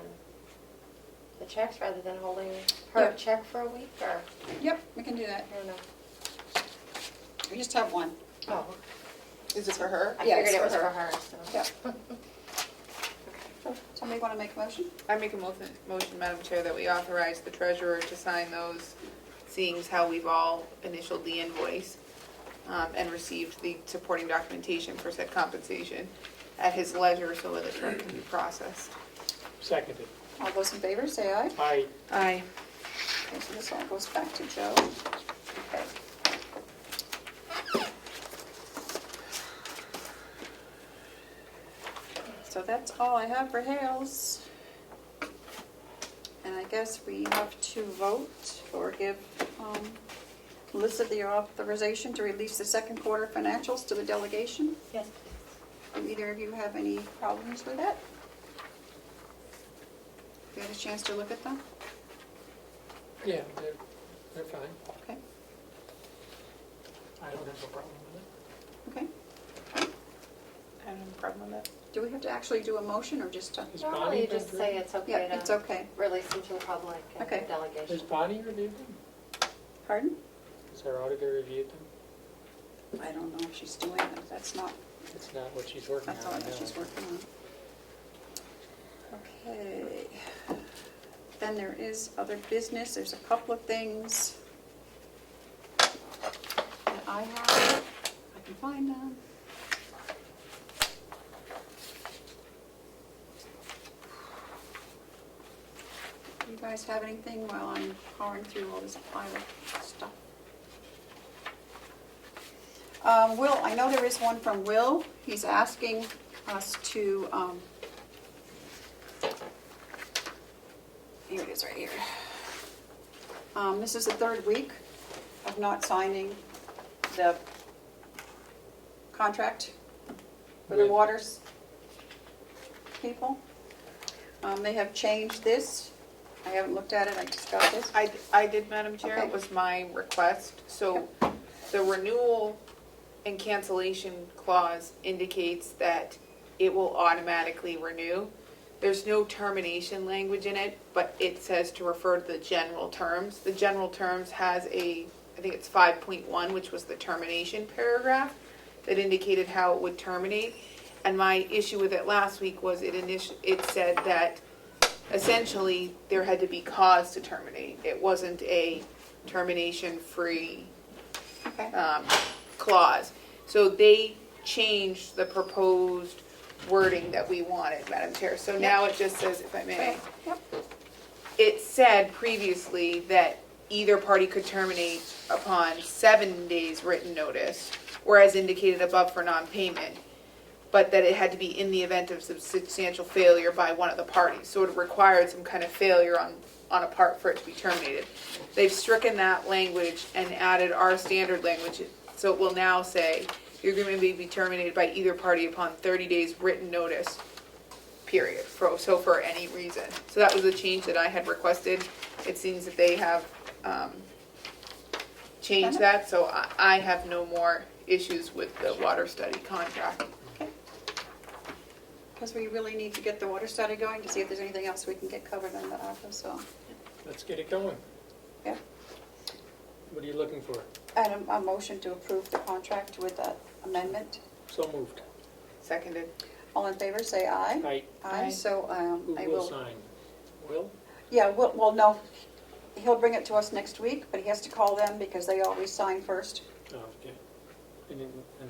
the checks rather than holding her Yeah. check for a week, or, Yep, we can do that. I don't know. We just have one. Oh, Is it for her? I Yeah, figured it's it was for for her. her, so. Yep. Somebody want to make a motion? I make a motion, Madam Chair, that we authorize the treasurer to sign those, seeing as how we've all initialed the invoice and received the supporting documentation for said compensation at his leisure so that the check can be processed. seconded. All those in favor, say aye. I, Aye. Okay, so this all goes back to Joe. Okay. So that's all I have for Hales. And I guess we have to vote or give Melissa the authorization to release the second quarter financials to the delegation. Yes. Do either of you have any problems with that? You had a chance to look at them? yeah, they're fine. Okay. I don't have a problem with Okay. I don't have a problem with that. Do we have to actually do a motion or just, Is Normally Bonnie you just been say through? it's okay yeah, it's to okay. release them to the public and Okay. the delegation. Has Bonnie reviewed them? Pardon? Has our auditor reviewed them? I don't know if she's doing it. That's not, It's not what she's working on. that's all I that know. she's working on. Okay. Then there is other business. There's a couple of things that I have. I can find them. You guys have anything while I'm powering through all this pile of stuff? Will, I know there is one from Will. He's asking us to, here it is right here. This is the third week of not signing the contract for the With- waters people. They have changed this. I haven't looked at it, I just got this. I did, Madam Chair, Okay. it was my request. So the renewal and cancellation clause indicates that it will automatically renew. There's no termination language in it, but it says to refer to the general terms. The general terms has I think it's 5.1, which was the termination paragraph that indicated how it would terminate. And my issue with it last week was it said that essentially there had to be cause to terminate. It wasn't a termination-free Okay. clause. So they changed the proposed wording that we wanted, Madam Chair. So now it just says, if I may, Yep. it said previously that either party could terminate upon 7 days written notice, or as indicated above for non-payment, but that it had to be in the event of substantial failure by one of the parties. So it required some kind of failure on a part for it to be terminated. They've stricken that language and added our standard language, so it will now say, the agreement may be terminated by either party upon 30 days written notice, period, so for any reason. So that was the change that I had requested. It seems that they have changed that, so I have no more issues with the water study contract. Because we really need to get the water study going to see if there's anything else we can get covered in the ARPA, so, Let's get it going. yeah. What are you looking for? And a motion to approve the contract with that amendment. So moved. Seconded. All in favor, say aye. Aye. Aye, so Who I will will, sign? Will? yeah, well, no, he'll bring it to us next week, but he has to call them because they always sign first. Oh, okay. And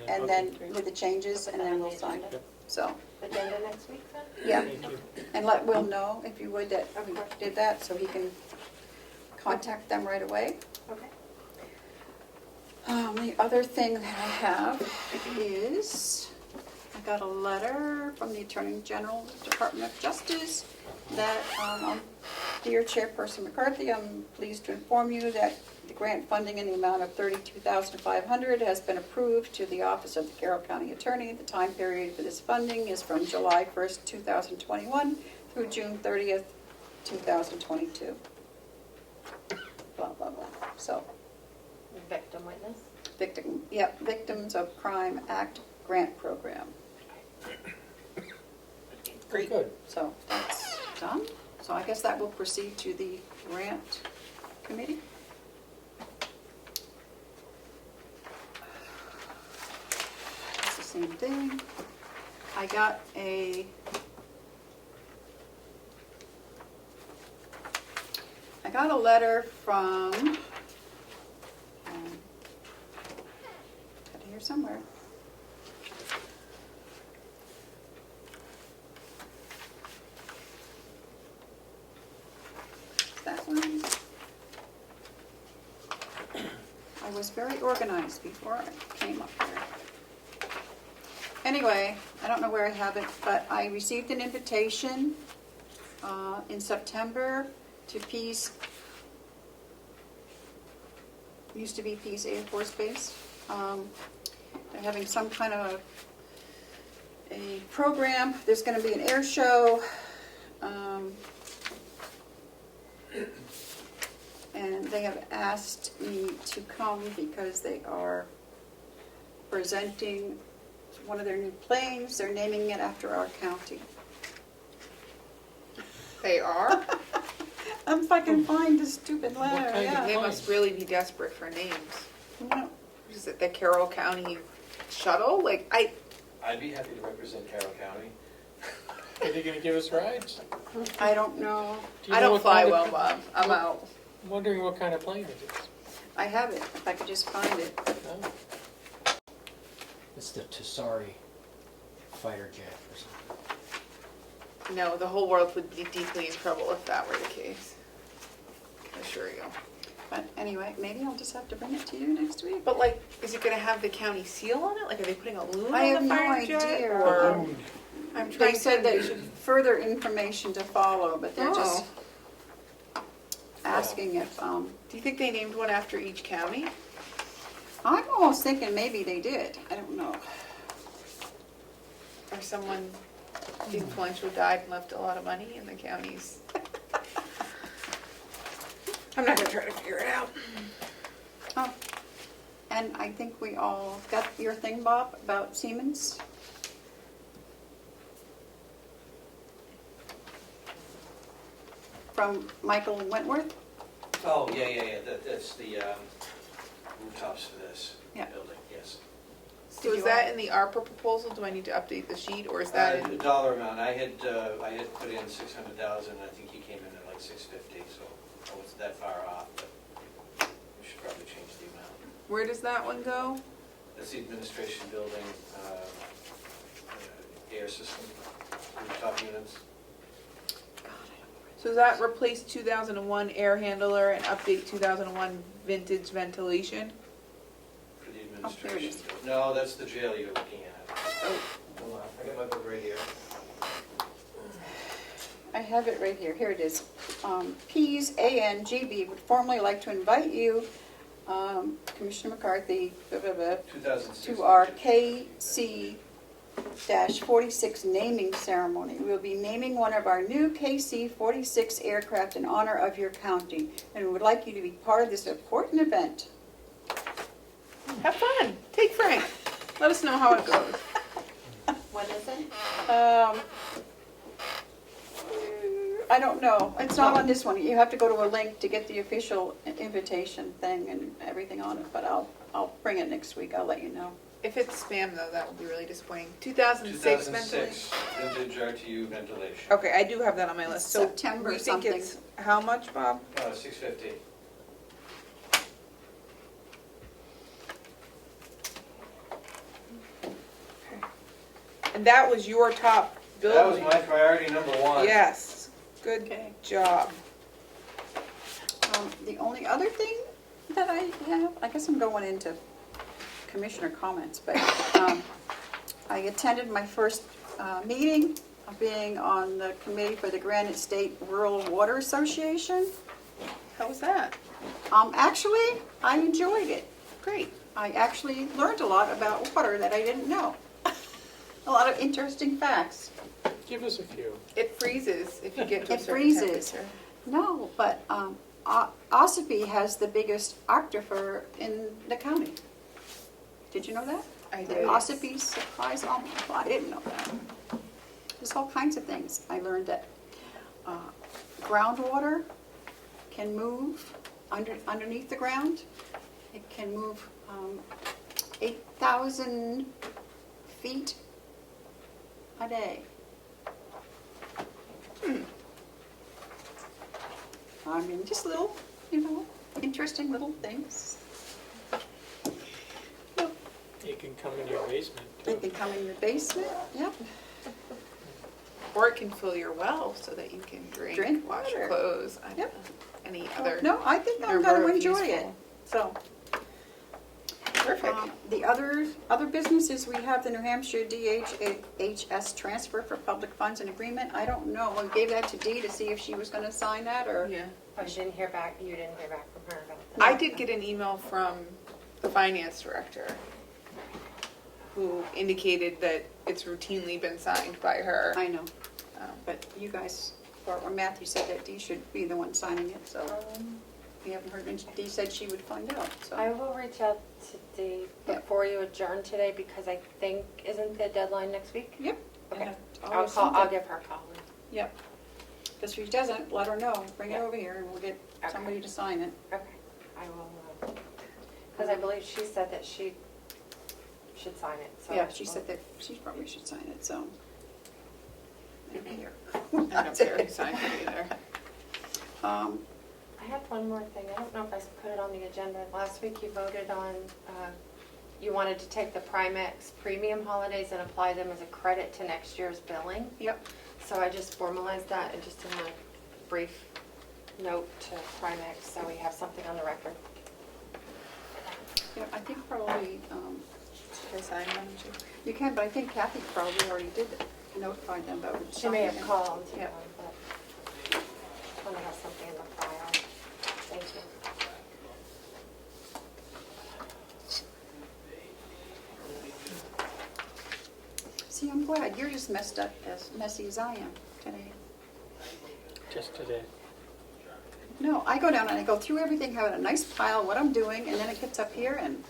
And okay. then with the changes, and then we'll sign it. So, Agenda next week then? yeah, Thank you. and let Will know, if you would, that we Okay. did that, so he can contact them right away. Okay. The other thing that I have is, I got a letter from the Attorney General, Department of Justice, that Dear Chairperson McCarthy, I'm pleased to inform you that the grant funding in the amount of $32,500 has been approved to the Office of the Carroll County Attorney. The time period for this funding is from July 1st, 2021 through June 30th, 2022. Blah, blah, blah. So, Victim witness. Victims of Crime Act grant program. Very good. So that's done. So I guess that will proceed to the grant committee. It's the same thing. I got a letter from, got it here somewhere. That one. I was very organized before I came up here. Anyway, I don't know where I have it, but I received an invitation in September to Pease, used to be Pease Air Force Base. They're having some kind of a program. There's going to be an air show. And they have asked me to come because they are presenting one of their new planes. They're naming it after our county. They are? If I can find this stupid letter, kind of yeah. They must really be desperate for names. No. Is it the Carroll County Shuttle? Like, I'd be happy to represent Carroll County. Are they gonna give us rides? I don't know. Do you I know don't what fly kind well, of- Bob. I'm out. I'm wondering what kind of plane it is. I have it, if I could just find it. Oh. It's the Tassari fighter jet or something. No, the whole world would be deeply in trouble if that were the case. I assure you. But anyway, maybe I'll just have to bring it to you next week. But like, is it gonna have the county seal on it? Like, are they putting a loon I on have the no fire jet? idea. Or I'm They trying said to. that further information to follow, but they're just asking if, Do you think they named one after each county? I'm almost thinking maybe they did. I don't know. Or someone influential died and left a lot of money in the counties? I'm not gonna try to figure it out. Oh, and I think we all got your thing, Bob, about Siemens. From Michael Wentworth. Oh, yeah, that's the rooftops for this Yeah. building, yes. So is that in the ARPA proposal? Do I need to update the sheet, or is that The in? dollar amount, I had put in 600,000, I think he came in at like 650, so I wasn't that far off, but we should probably change the amount. Where does that one go? That's the administration building, air system, rooftop units. So does that replace 2001 air handler and update 2001 vintage ventilation? For the Oh, here it administration. is. building. No, that's the jail you're looking at. Oh, Hold on, I got my book right here. I have it right here. Here it is. Pease ANGB would formally like to invite you, Commissioner McCarthy, blah, blah, blah, 2006. to our KC-46 naming ceremony. We will be naming one of our new KC-46 aircraft in honor of your county, and we would like you to be part of this important event. have fun. Take Frank. Let us know how it goes. When is it? I don't know. It's not on this one. You have to go to a link to get the official invitation thing and everything on it, but I'll bring it next week. I'll let you know. If it's spam though, that would be really disappointing. 2006 ventilation. 2006, vintage RTU ventilation. Okay, I do have that on my list. So September we think something. it's how much, Bob? 650. And that was your top That was building. my priority number one. Yes. Good Okay. job. The only other thing that I have, I guess I'm going into commissioner comments, but I attended my first meeting being on the committee for the Granite State Rural Water Association. How was that? Actually, I enjoyed it. Great. I actually learned a lot about water that I didn't know. A lot of interesting facts. Give us a few. It freezes if you get to a It certain freezes. temperature. No, but Ossipee has the biggest aquifer in the county. Did you know that? I The did. Ossipee supplies, well, I didn't know that. There's all kinds of things. I learned that groundwater can move underneath the ground. It can move 8,000 feet a day. I mean, just little, interesting little things. It can come in your basement, They too. can come in your basement, yep. Or it can fill your well so that you can drink wash your water. clothes, Yep. any other. No, I think I'm number going to of enjoy it, useful- so. Perfect. The other businesses, we have the New Hampshire DHS transfer for public funds and agreement. I don't know, I gave that to Dee to see if she was gonna sign that, or. Yeah. I didn't hear back, you didn't hear back from her about that. I did get an email from the finance director who indicated that it's routinely been signed by her. I know, but you guys, or Matthew said that Dee should be the one signing it, so. We haven't heard, and Dee said she would find out, so. I will reach out to Dee Yeah. before you adjourn today, because I think, isn't the deadline next week? Yep. Okay, And I'll always call, I'll something. give her a call. Yep. Because if she doesn't, let her know, bring it over here, and we'll get Okay. somebody to sign it. Okay, I will, because I believe she said that she should sign it, so. Yeah, she said that she probably should sign it, so. I don't care. I don't care who signed it either. I have one more thing. I don't know if I put it on the agenda. Last week you voted on, you wanted to take the Primex premium holidays and apply them as a credit to next year's billing. Yep. So I just formalized that and just in a brief note to Primex, so we have something on the record. Yeah, I think probably, Should I sign one too? you can, but I think Kathy probably already did notify them about it. She may have called, Yeah. but I want to have something in the file. Thank you. See, I'm glad, you're just messed up, as messy as I am today. Just today. No, I go down and I go through everything, have a nice pile, what I'm doing, and then it gets up here and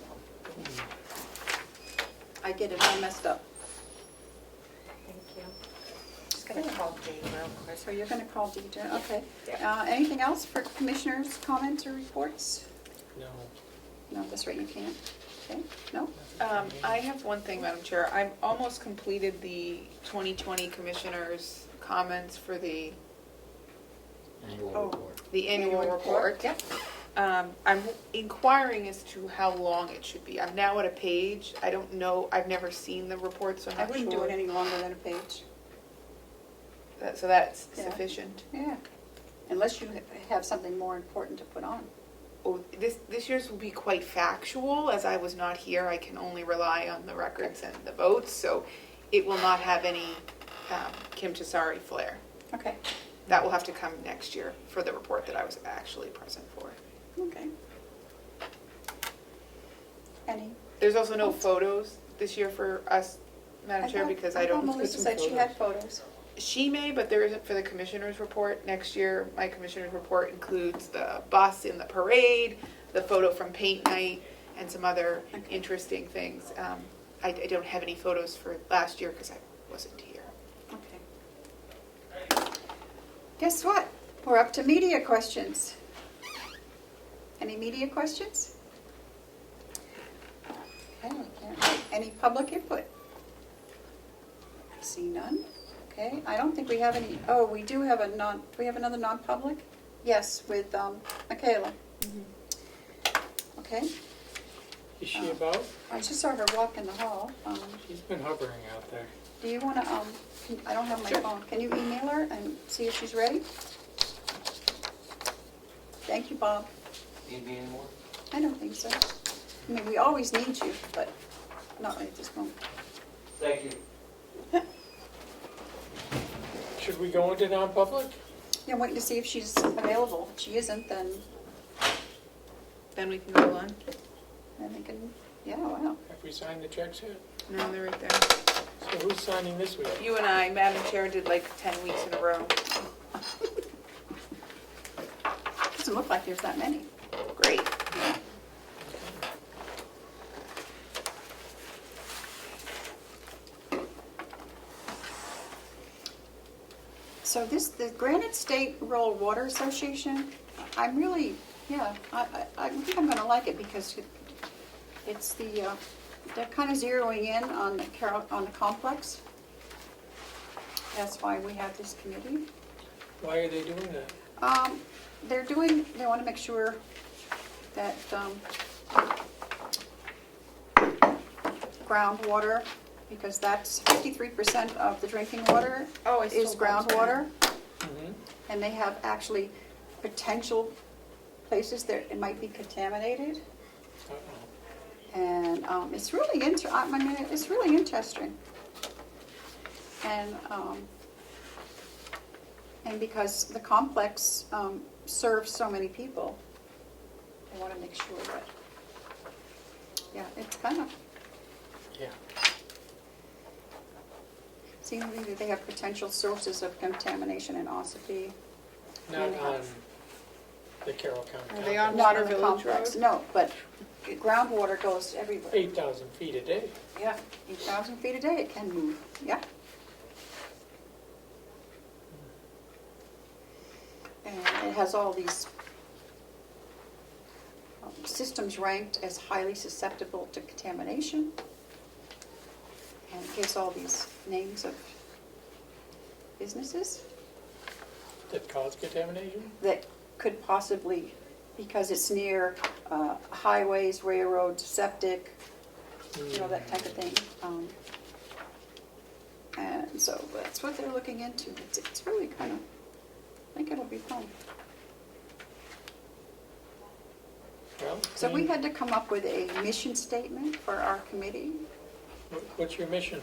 I get it all messed up. Thank you. Just gonna call Dee real quick. So you're gonna call DJ, okay. Yeah. Anything else for commissioners' comments or reports? No. No, that's right, you can't. Okay, no? I have one thing, Madam Chair. I've almost completed the 2020 Commissioners' comments for the Annual Oh. report. annual report. Yep. I'm inquiring as to how long it should be. I'm now at a page. I don't know, I've never seen the report, so I'm I not wouldn't do sure. it any longer than a page. So that's Yeah. sufficient. Yeah. Unless you have something more important to put on. Oh, this year's will be quite factual. As I was not here, I can only rely on the records and the votes, so it will not have any Kim Tassari flair. Okay, That will have to come next year for the report that I was actually present for. okay. Any? There's also no photos this year for us, Madam Chair, because I thought don't. Melissa said she had photos. She may, but there isn't for the commissioner's report. Next year, my commissioner's report includes the bus in the parade, the photo from paint night, and some other interesting things. I don't have any photos for last year because I wasn't here. Okay. Guess what? We're up to media questions. Any media questions? Okay, any public input? I see none. Okay, I don't think we have any, oh, we do have do we have another non-public? Yes, with Michaela. Okay, Is she about? I just saw her walk in the hall. She's been hovering out there. Do you want to, I don't have my phone. Can you email her and see if she's ready? Thank you, Bob. Need me anymore? I don't think so. I mean, we always need you, but not right at this moment. Thank you. Should we go into non-public? Yeah, I'm waiting to see if she's available. If she isn't, then Then we can go on. they can, yeah, wow. Have we signed the checks yet? No, they're right there. So who's signing this week? You and I, Madam Chair, did like 10 weeks in a row. Doesn't look like there's that many. Great. So the Granite State Rural Water Association, I'm really, yeah, I think I'm gonna like it because it's they're kind of zeroing in on the complex. That's why we have this committee. Why are they doing that? They want to make sure that groundwater, because that's 53% of the drinking water Oh, I is still want groundwater. Mhm. And they have actually potential places that it might be contaminated. Uh-oh. And it's really it's really interesting. And because the complex serves so many people, they want to make sure that, yeah, it's kind of, Yeah. seems to me that they have potential sources of contamination in Ossipee. Not on the Carroll County. Are they on complex. Not Water in the Village complex, Road? no, but groundwater goes everywhere. 8,000 feet a day. Yeah, 8,000 feet a day it can move, yeah. And it has all these systems ranked as highly susceptible to contamination. And it gives all these names of businesses That cause contamination? that could possibly, because it's near highways, railroads, septic, that type of thing. And so that's what they're looking into. It's really kind of, I think it'll be fun. Well, So we had to come up with a mission statement for our committee. What's your mission?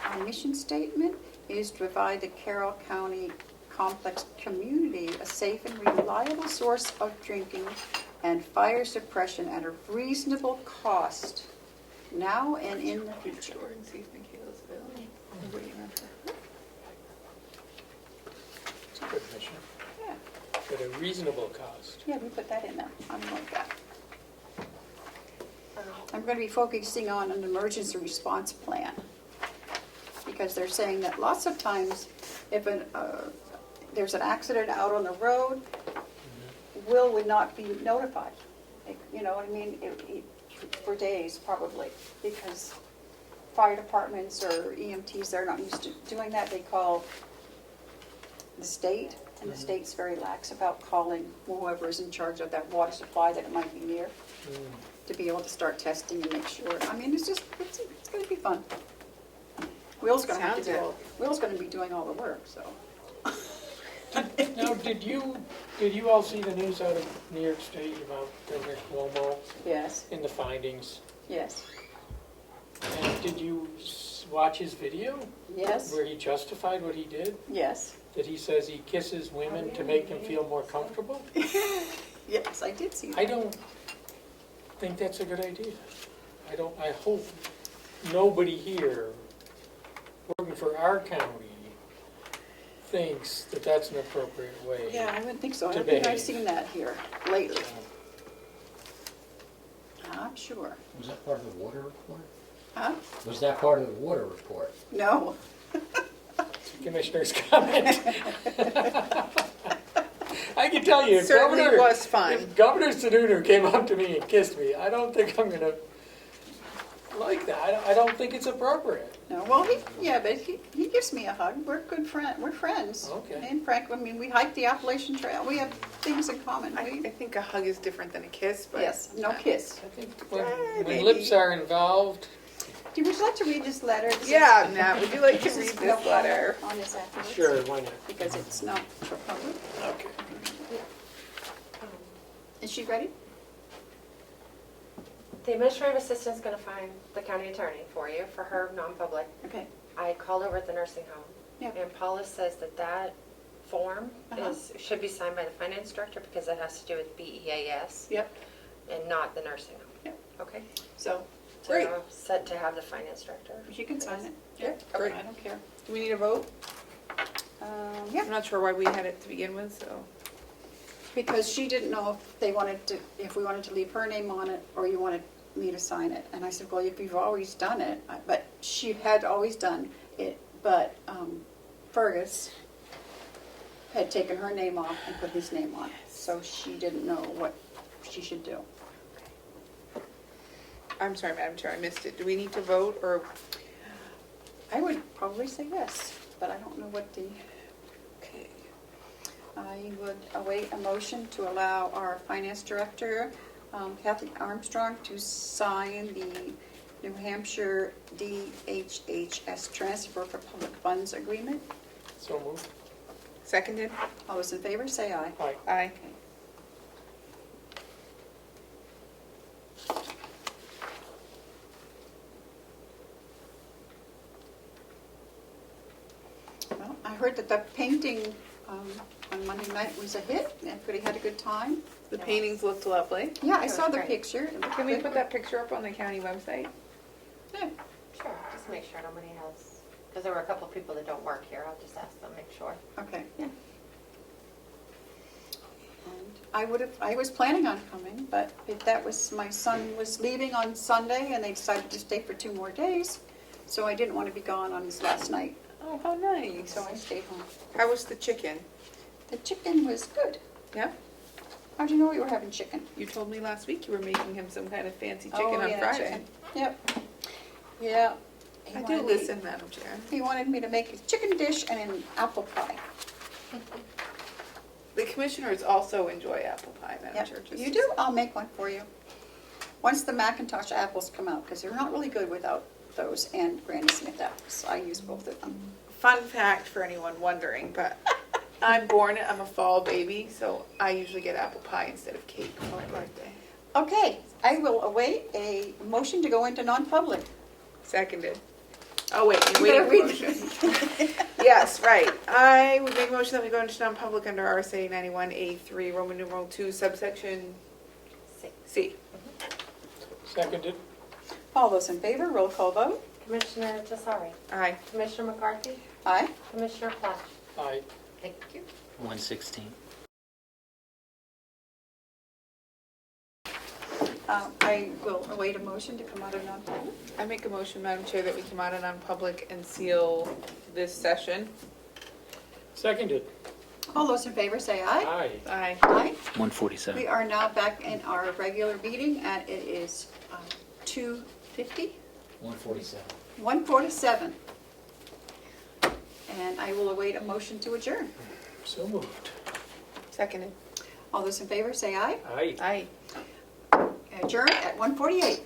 Our mission statement is to provide the Carroll County complex community a safe and reliable source of drinking and fire suppression at a reasonable cost, now and in the future. Sure, and see if Michaela's available. I'm waiting on her. It's a good mission. Yeah, At a reasonable cost. yeah, we put that in there. I'm like that. I'm going to be focusing on an emergency response plan, because they're saying that lots of times if there's an accident out on the road, Will would not be notified. You know what I mean? For days probably, because fire departments or EMTs, they're not used to doing that. They call the state, and the state's very lax about calling whoever is in charge of that water supply that it might be near, to be able to start testing and make sure. I mean, it's going to be fun. Will's going to have to Sounds do Will's going to be doing all the work, so. Now, did you all see the news out of New York State about Governor Comeau Yes, and the findings? yes, And did you watch his video yes, where he justified what he did? yes, That he says he kisses women to make them feel more comfortable? yes, I did see that. I don't think that's a good idea. I hope nobody here working for our county thinks that that's an appropriate way. Yeah, I wouldn't think so. I To don't think I've behave. seen that here lately. I'm sure. Was that part of the water report? Huh? Was that part of the water report? No. Commissioner's comment. I can tell you, if Certainly was fun. if Governor Sununu came up to me and kissed me, I don't think I'm gonna like that. I don't think it's appropriate. No, well, but he gives me a hug. We're good friends. We're friends. Okay. And Frank, I mean, we hiked the Appalachian Trail. We have things in common. I think a hug is different than a kiss, but. Yes, no kiss. I think when maybe. lips are involved, Would you like to read this letter? Yeah, Matt, would you like to This read is this letter? on this afterwards? sure, why not? Because it's not for public. Okay. Is she ready? The administrative assistant is going to find the county attorney for you for her non-public. Okay. I called over at the nursing home Yep. And Paula says that that form Uh-huh. should be signed by the finance director because it has to do with BEAS Yep, and not the nursing home. Yep. Okay? so, So Great. Set to have the finance director. you can sign it. Yeah, great. I don't care. Do we need a vote? Yeah, I'm not sure why we had it to begin with, so. because she didn't know if they wanted to, if we wanted to leave her name on it, or you wanted me to sign it. And I said, well, if you've always done it, but she had always done it, but Fergus had taken her name off and put his name on it, so she didn't know what she should do. I'm sorry, Madam Chair, I missed it. Do we need to vote, or? I would probably say yes, but I don't know what the, Okay. I would await a motion to allow our finance director, Kathy Armstrong, to sign the New Hampshire DHHS transfer for public funds agreement. So moved. Seconded? All those in favor, say aye. Aye. Aye. Well, I heard that the painting on Monday night was a hit. Everybody had a good time. The paintings looked lovely. Yeah, I That saw was the great. picture. It looked Can we good. put that picture up on the county website? Yeah. Sure, just make sure nobody has, because there were a couple people that don't work here. I'll just ask them, make sure. Okay. Yeah. And I was planning on coming, but my son was leaving on Sunday and they decided to stay for 2 more days. So I didn't want to be gone on his last night, Oh, how nice. so I stayed home. How was the chicken? The chicken was good. Yeah? How'd you know we were having chicken? You told me last week you were making him some kind of fancy Oh, chicken on yeah, Friday. chicken. Yep. Yeah. He I do wanted me- listen, Madam Chair. He wanted me to make a chicken dish and an apple pie. The commissioners also enjoy apple pie, Madam Yep. Chair. just- You do? I'll make one for you. Once the Macintosh apples come out, because they're not really good without those and Granny Smith apples. I use both of them. Fun fact for anyone wondering, but I'm a fall baby, so I usually get apple pie instead of cake for my birthday. Okay, I will await a motion to go into non-public. Seconded. Oh, wait, you're You waiting better for read motion. Yes, right. I would make a motion that we go into non-public under RSA 91A3, Roman numeral 2, subsection C. Seconded. All those in favor, roll call vote. Commissioner Tesari, Aye. Commissioner McCarthy, Aye. Commissioner Flash. Aye. Thank you. 116. I will await a motion to come out of non-public. I make a motion, Madam Chair, that we come out of non-public and seal this session. Seconded. All those in favor say aye. Aye. Aye. Aye. 147. We are now back in our regular meeting and it is 2:50, 147. 1:47. And I will await a motion to adjourn. So moved. Seconded. All those in favor say aye. Aye. Aye. Adjourn at 1:48.